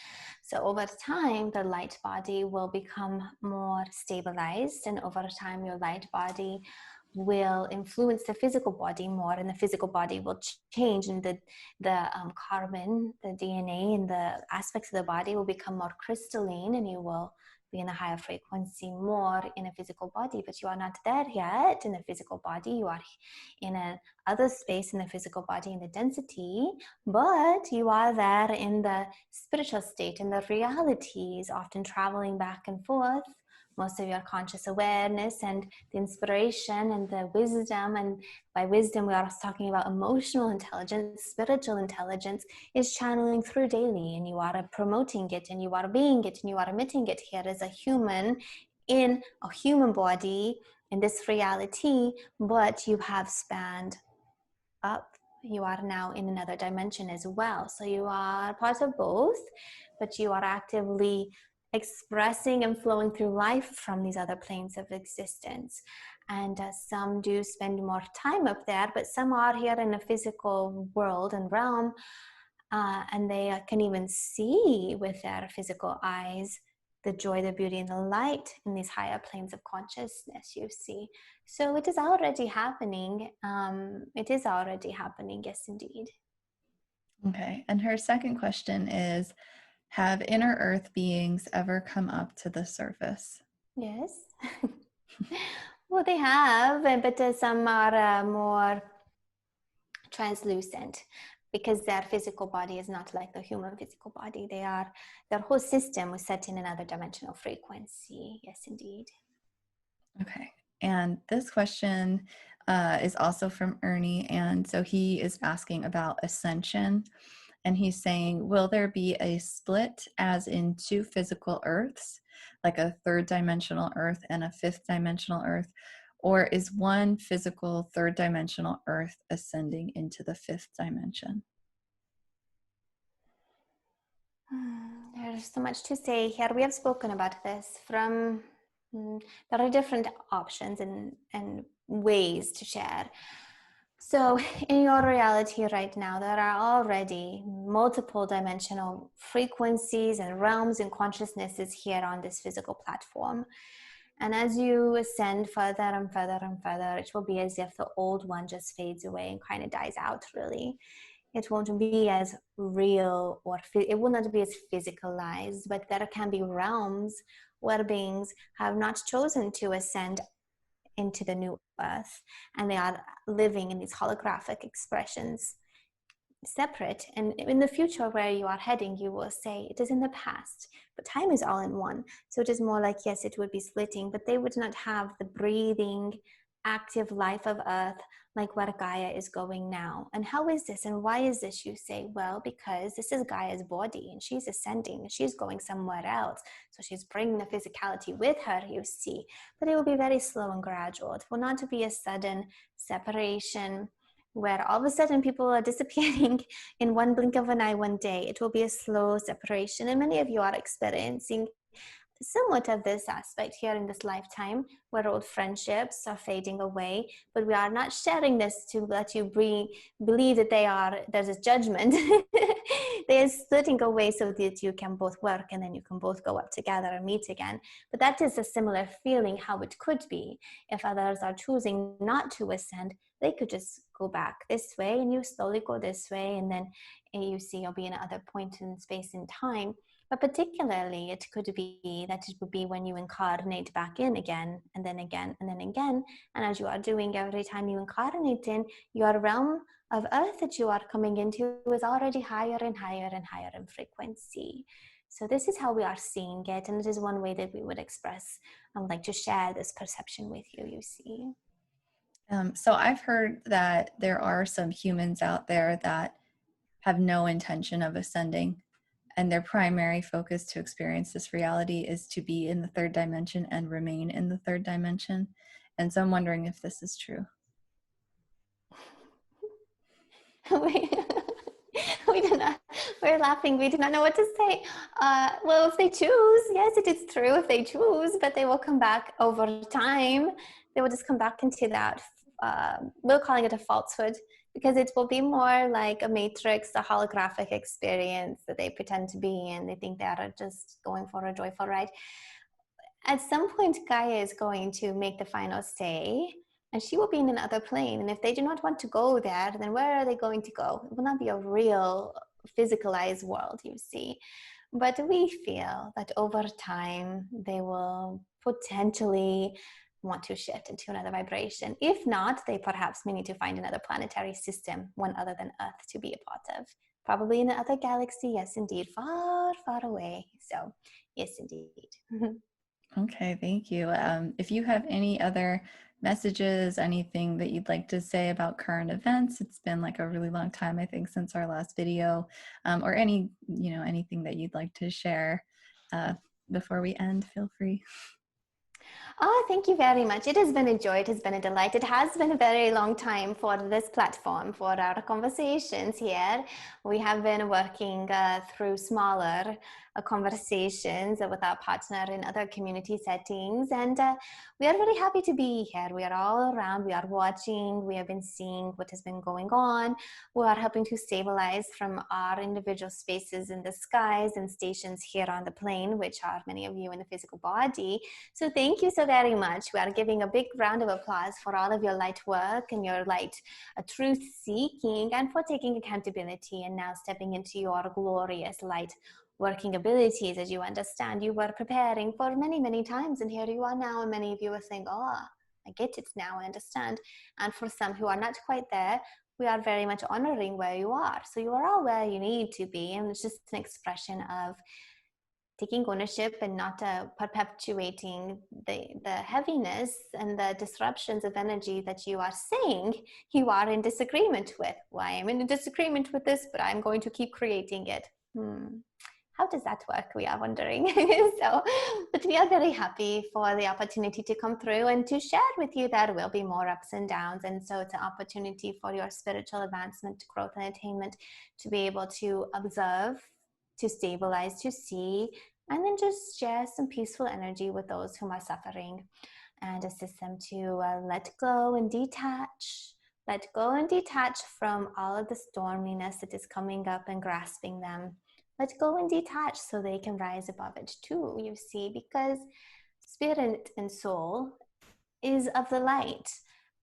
S2: So over time, the light body will become more stabilized, and over time, your light body will influence the physical body more, and the physical body will change, and the carbon, the DNA, and the aspects of the body will become more crystalline, and you will be in a higher frequency more in a physical body. But you are not there yet in the physical body. You are in a other space in the physical body, in the density, but you are there in the spiritual state, in the realities, often traveling back and forth. Most of your conscious awareness and the inspiration and the wisdom, and by wisdom we are talking about emotional intelligence, spiritual intelligence, is channeling through daily, and you are promoting it, and you are being it, and you are emitting it here as a human in a human body in this reality. But you have spanned up. You are now in another dimension as well. So you are part of both, but you are actively expressing and flowing through life from these other planes of existence. And some do spend more time up there, but some are here in a physical world and realm, and they can even see with their physical eyes the joy, the beauty, and the light in these higher planes of consciousness, you see. So it is already happening. It is already happening, yes, indeed.
S1: Okay, and her second question is, have inner earth beings ever come up to the surface?
S2: Yes. Well, they have, but some are more translucent, because their physical body is not like the human physical body. Their whole system was set in another dimensional frequency. Yes, indeed.
S1: Okay, and this question is also from Ernie, and so he is asking about ascension, and he's saying, will there be a split, as in two physical earths, like a third dimensional earth and a fifth dimensional earth, or is one physical third dimensional earth ascending into the fifth dimension?
S2: There's so much to say here. We have spoken about this from, there are different options and ways to share. So in your reality right now, there are already multiple dimensional frequencies and realms and consciousnesses here on this physical platform. And as you ascend further and further and further, it will be as if the old one just fades away and kind of dies out, really. it won't be as real, or it will not be as physicalized, but there can be realms where beings have not chosen to ascend into the new earth, and they are living in these holographic expressions separate. And in the future where you are heading, you will say it is in the past, but time is all in one. So it is more like, yes, it would be splitting, but they would not have the breathing active life of earth like where Gaia is going now. And how is this and why is this? You say, well, because this is Gaia's body and she's ascending and she's going somewhere else, so she's bringing the physicality with her, you see. But it will be very slow and gradual. It will not be a sudden separation where all of a sudden people are disappearing in one blink of an eye one day. It will be a slow separation, and many of you are experiencing somewhat of this aspect here in this lifetime, where old friendships are fading away, but we are not sharing this to let you believe that there's a judgment. They are splitting away so that you can both work and then you can both go up together and meet again. But that is a similar feeling how it could be if others are choosing not to ascend. They could just go back this way and you slowly go this way, and then you see you'll be in another point in space and time. But particularly, it could be that it would be when you incarnate back in again, and then again, and then again. And as you are doing every time you incarnate in, your realm of earth that you are coming into is already higher and higher and higher in frequency. So this is how we are seeing it. And it is one way that we would express, I would like to share this perception with you, you see.
S1: So I've heard that there are some humans out there that have no intention of ascending, and their primary focus to experience this reality is to be in the third dimension and remain in the third dimension. And so I'm wondering if this is true.
S2: We do not, we're laughing. We do not know what to say. Well, if they choose, yes, it is true if they choose, but they will come back over time. They will just come back into that, we're calling it a falsehood, because it will be more like a matrix, a holographic experience that they pretend to be, and they think they are just going for a joyful ride. At some point, Gaia is going to make the final say, and she will be in another plane. And if they do not want to go there, then where are they going to go? It will not be a real physicalized world, you see. But we feel that over time, they will potentially want to shift into another vibration. If not, they perhaps may need to find another planetary system, one other than Earth, to be a part of. Probably in another galaxy, yes, indeed, far, far away. So, yes, indeed.
S1: Okay, thank you. If you have any other messages, anything that you'd like to say about current events, it's been like a really long time, I think, since our last video, or anything that you'd like to share before we end, feel free.
S2: Oh, thank you very much. It has been a joy. It has been a delight. It has been a very long time for this platform, for our conversations here. We have been working through smaller conversations with our partner in other community settings. And we are very happy to be here. We are all around. We are watching. We have been seeing what has been going on. We are helping to stabilize from our individual spaces in the skies and stations here on the plane, which are many of you in the physical body. So thank you so very much. We are giving a big round of applause for all of your light work and your light truth seeking, and for taking accountability and now stepping into your glorious light working abilities. As you understand, you were preparing for many, many times, and here you are now, and many of you are saying, oh, I get it now, I understand. And for some who are not quite there, we are very much honoring where you are. So you are all where you need to be, and it's just an expression of taking ownership and not perpetuating the heaviness and the disruptions of energy that you are saying you are in disagreement with. Why I'm in a disagreement with this, but I'm going to keep creating it. How does that work? We are wondering. But we are very happy for the opportunity to come through and to share with you. There will be more ups and downs. And so it's an opportunity for your spiritual advancement, growth, and attainment to be able to observe, to stabilize, to see, and then just share some peaceful energy with those who are suffering, and assist them to let go and detach. Let go and detach from all of the storminess that is coming up and grasping them. Let go and detach so they can rise above it too, you see, because spirit and soul is of the light.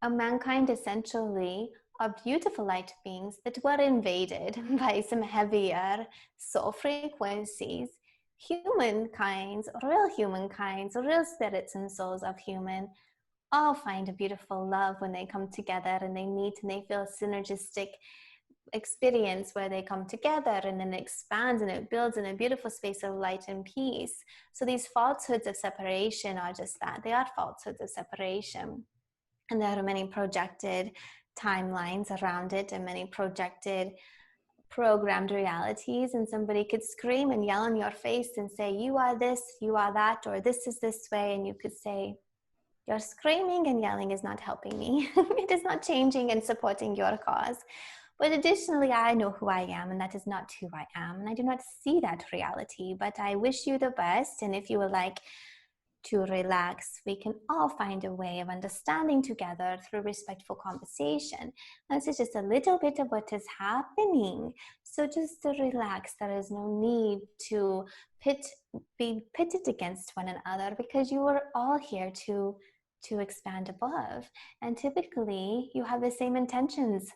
S2: Mankind essentially are beautiful light beings that were invaded by some heavier soul frequencies. Humankinds, real humankinds, real spirits and souls of human all find a beautiful love when they come together and they meet and they feel synergistic experience where they come together, and then it expands and it builds in a beautiful space of light and peace. So these falsehoods of separation are just that. They are falsehoods of separation. And there are many projected timelines around it and many projected programmed realities, and somebody could scream and yell in your face and say, you are this, you are that, or this is this way, and you could say, your screaming and yelling is not helping me. It is not changing and supporting your cause. But additionally, I know who I am, and that is not who I am, and I do not see that reality, but I wish you the best. And if you would like to relax, we can all find a way of understanding together through respectful conversation. And this is just a little bit of what is happening. So just to relax. There is no need to be pitted against one another, because you are all here to expand above. And typically you have the same intentions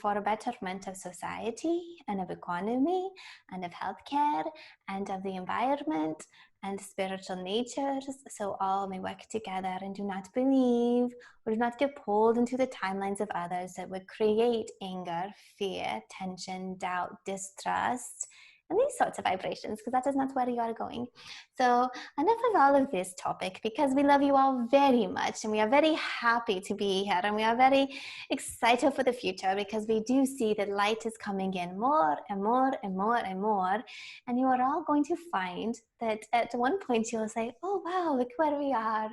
S2: for a betterment of society and of economy and of healthcare and of the environment and spiritual natures, so all may work together. And do not believe or do not get pulled into the timelines of others that would create anger, fear, tension, doubt, distrust, and these sorts of vibrations, because that is not where you are going. So enough of all of this topic, because we love you all very much and we are very happy to be here, and we are very excited for the future, because we do see that light is coming in more and more and more and more. And you are all going to find that at one point you'll say, oh wow, look where we are.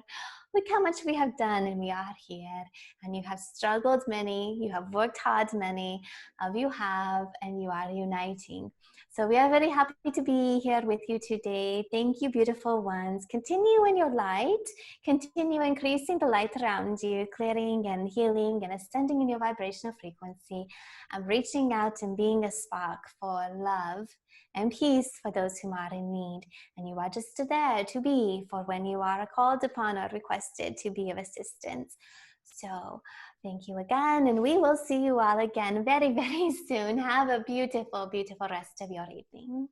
S2: Look how much we have done, and we are here. And you have struggled many, you have worked hard many of you have, and you are uniting. So we are very happy to be here with you today. Thank you, beautiful ones. Continue in your light. Continue increasing the light around you, clearing and healing and ascending in your vibrational frequency, and reaching out and being a spark for love and peace for those who are in need. And you are just there to be for when you are called upon or requested to be of assistance. So thank you again, and we will see you all again very, very soon. Have a beautiful, beautiful rest of your evening.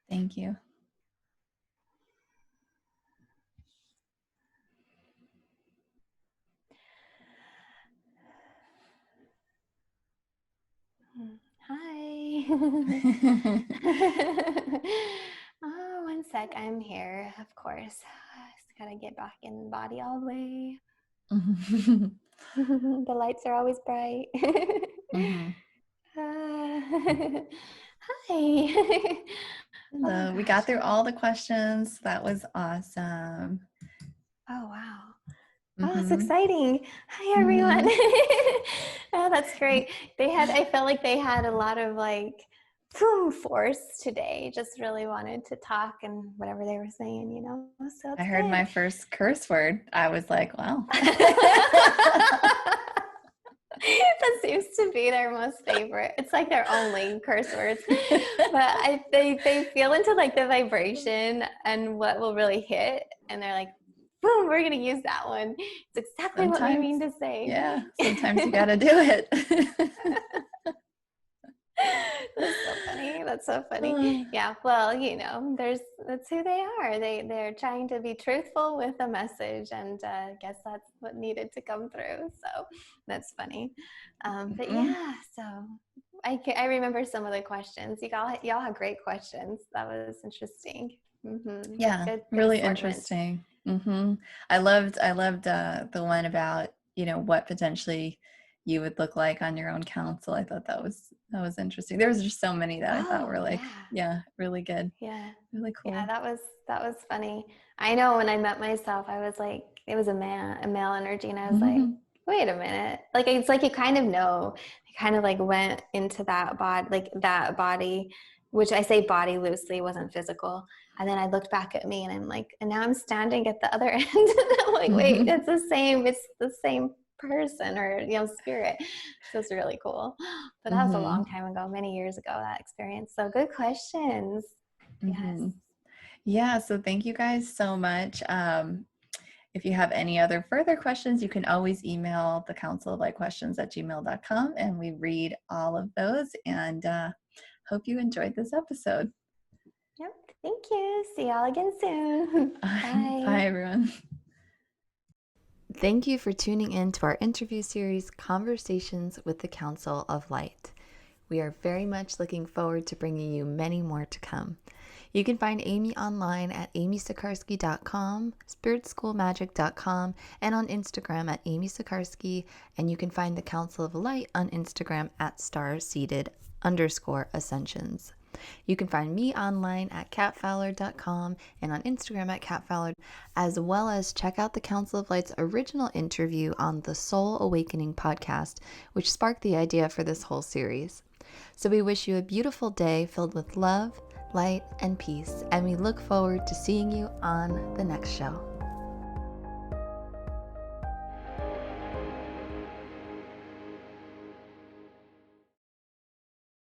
S1: Thank you.
S2: Hi. Oh, one sec. I'm here, of course. Just gotta get back in the body all the way. The lights are always bright. Hi.
S1: Hello. We got through all the questions. That was awesome.
S2: Oh, wow. Oh, it's exciting. Hi, everyone. Oh, that's great. I felt like they had a lot of force today. Just really wanted to talk and whatever they were saying, you know. So
S1: I heard my first curse word. I was like, wow.
S2: That seems to be their most favorite. It's like their only curse words. But they feel into like the vibration and what will really hit, and they're like, boom, we're gonna use that one. It's exactly what we mean to say.
S1: Yeah, sometimes you gotta do it.
S2: That's so funny. That's so funny. Yeah, well, you know, that's who they are. They're trying to be truthful with a message, and I guess that's what needed to come through. So that's funny. But yeah, so I remember some of the questions. Y'all had great questions. That was interesting.
S1: Yeah, good really interesting. I loved the one about, you know, what potentially you would look like on your own council. I thought that was interesting. There was just so many that I thought were like, yeah, really good.
S2: Yeah,
S1: really cool.
S2: Yeah, that was funny. I know when I met myself, I was like, it was a male energy, and I was like, wait a minute. Like it's like you kind of know. I kind of like went into that body, which I say body loosely, wasn't physical. And then I looked back at me, and I'm like, and now I'm standing at the other end. And I'm like, wait, it's the same person, or, you know, spirit. So it's really cool. But that was a long time ago, many years ago, that experience. So good questions. Yes.
S1: Yeah, so thank you guys so much. If you have any other further questions, you can always email the Council of Light Questions at gmail.com, and we read all of those. And hope you enjoyed this episode.
S2: Yep. Thank you. See y'all again soon. Bye.
S1: Bye, everyone.
S3: Thank you for tuning in to our interview series, Conversations with the Council of Light. We are very much looking forward to bringing you many more to come. You can find Amy online at amysikarskie.com, spiritschoolmagic.com, and on Instagram at amysikarskie. And you can find the Council of Light on Instagram at starseed_ascensions. You can find me online at catfowler.com and on Instagram at catfowler, as well as check out the Council of Light's original interview on the Soul Awakening podcast, which sparked the idea for this whole series. So we wish you a beautiful day filled with love, light, and peace, and we look forward to seeing you on the next show.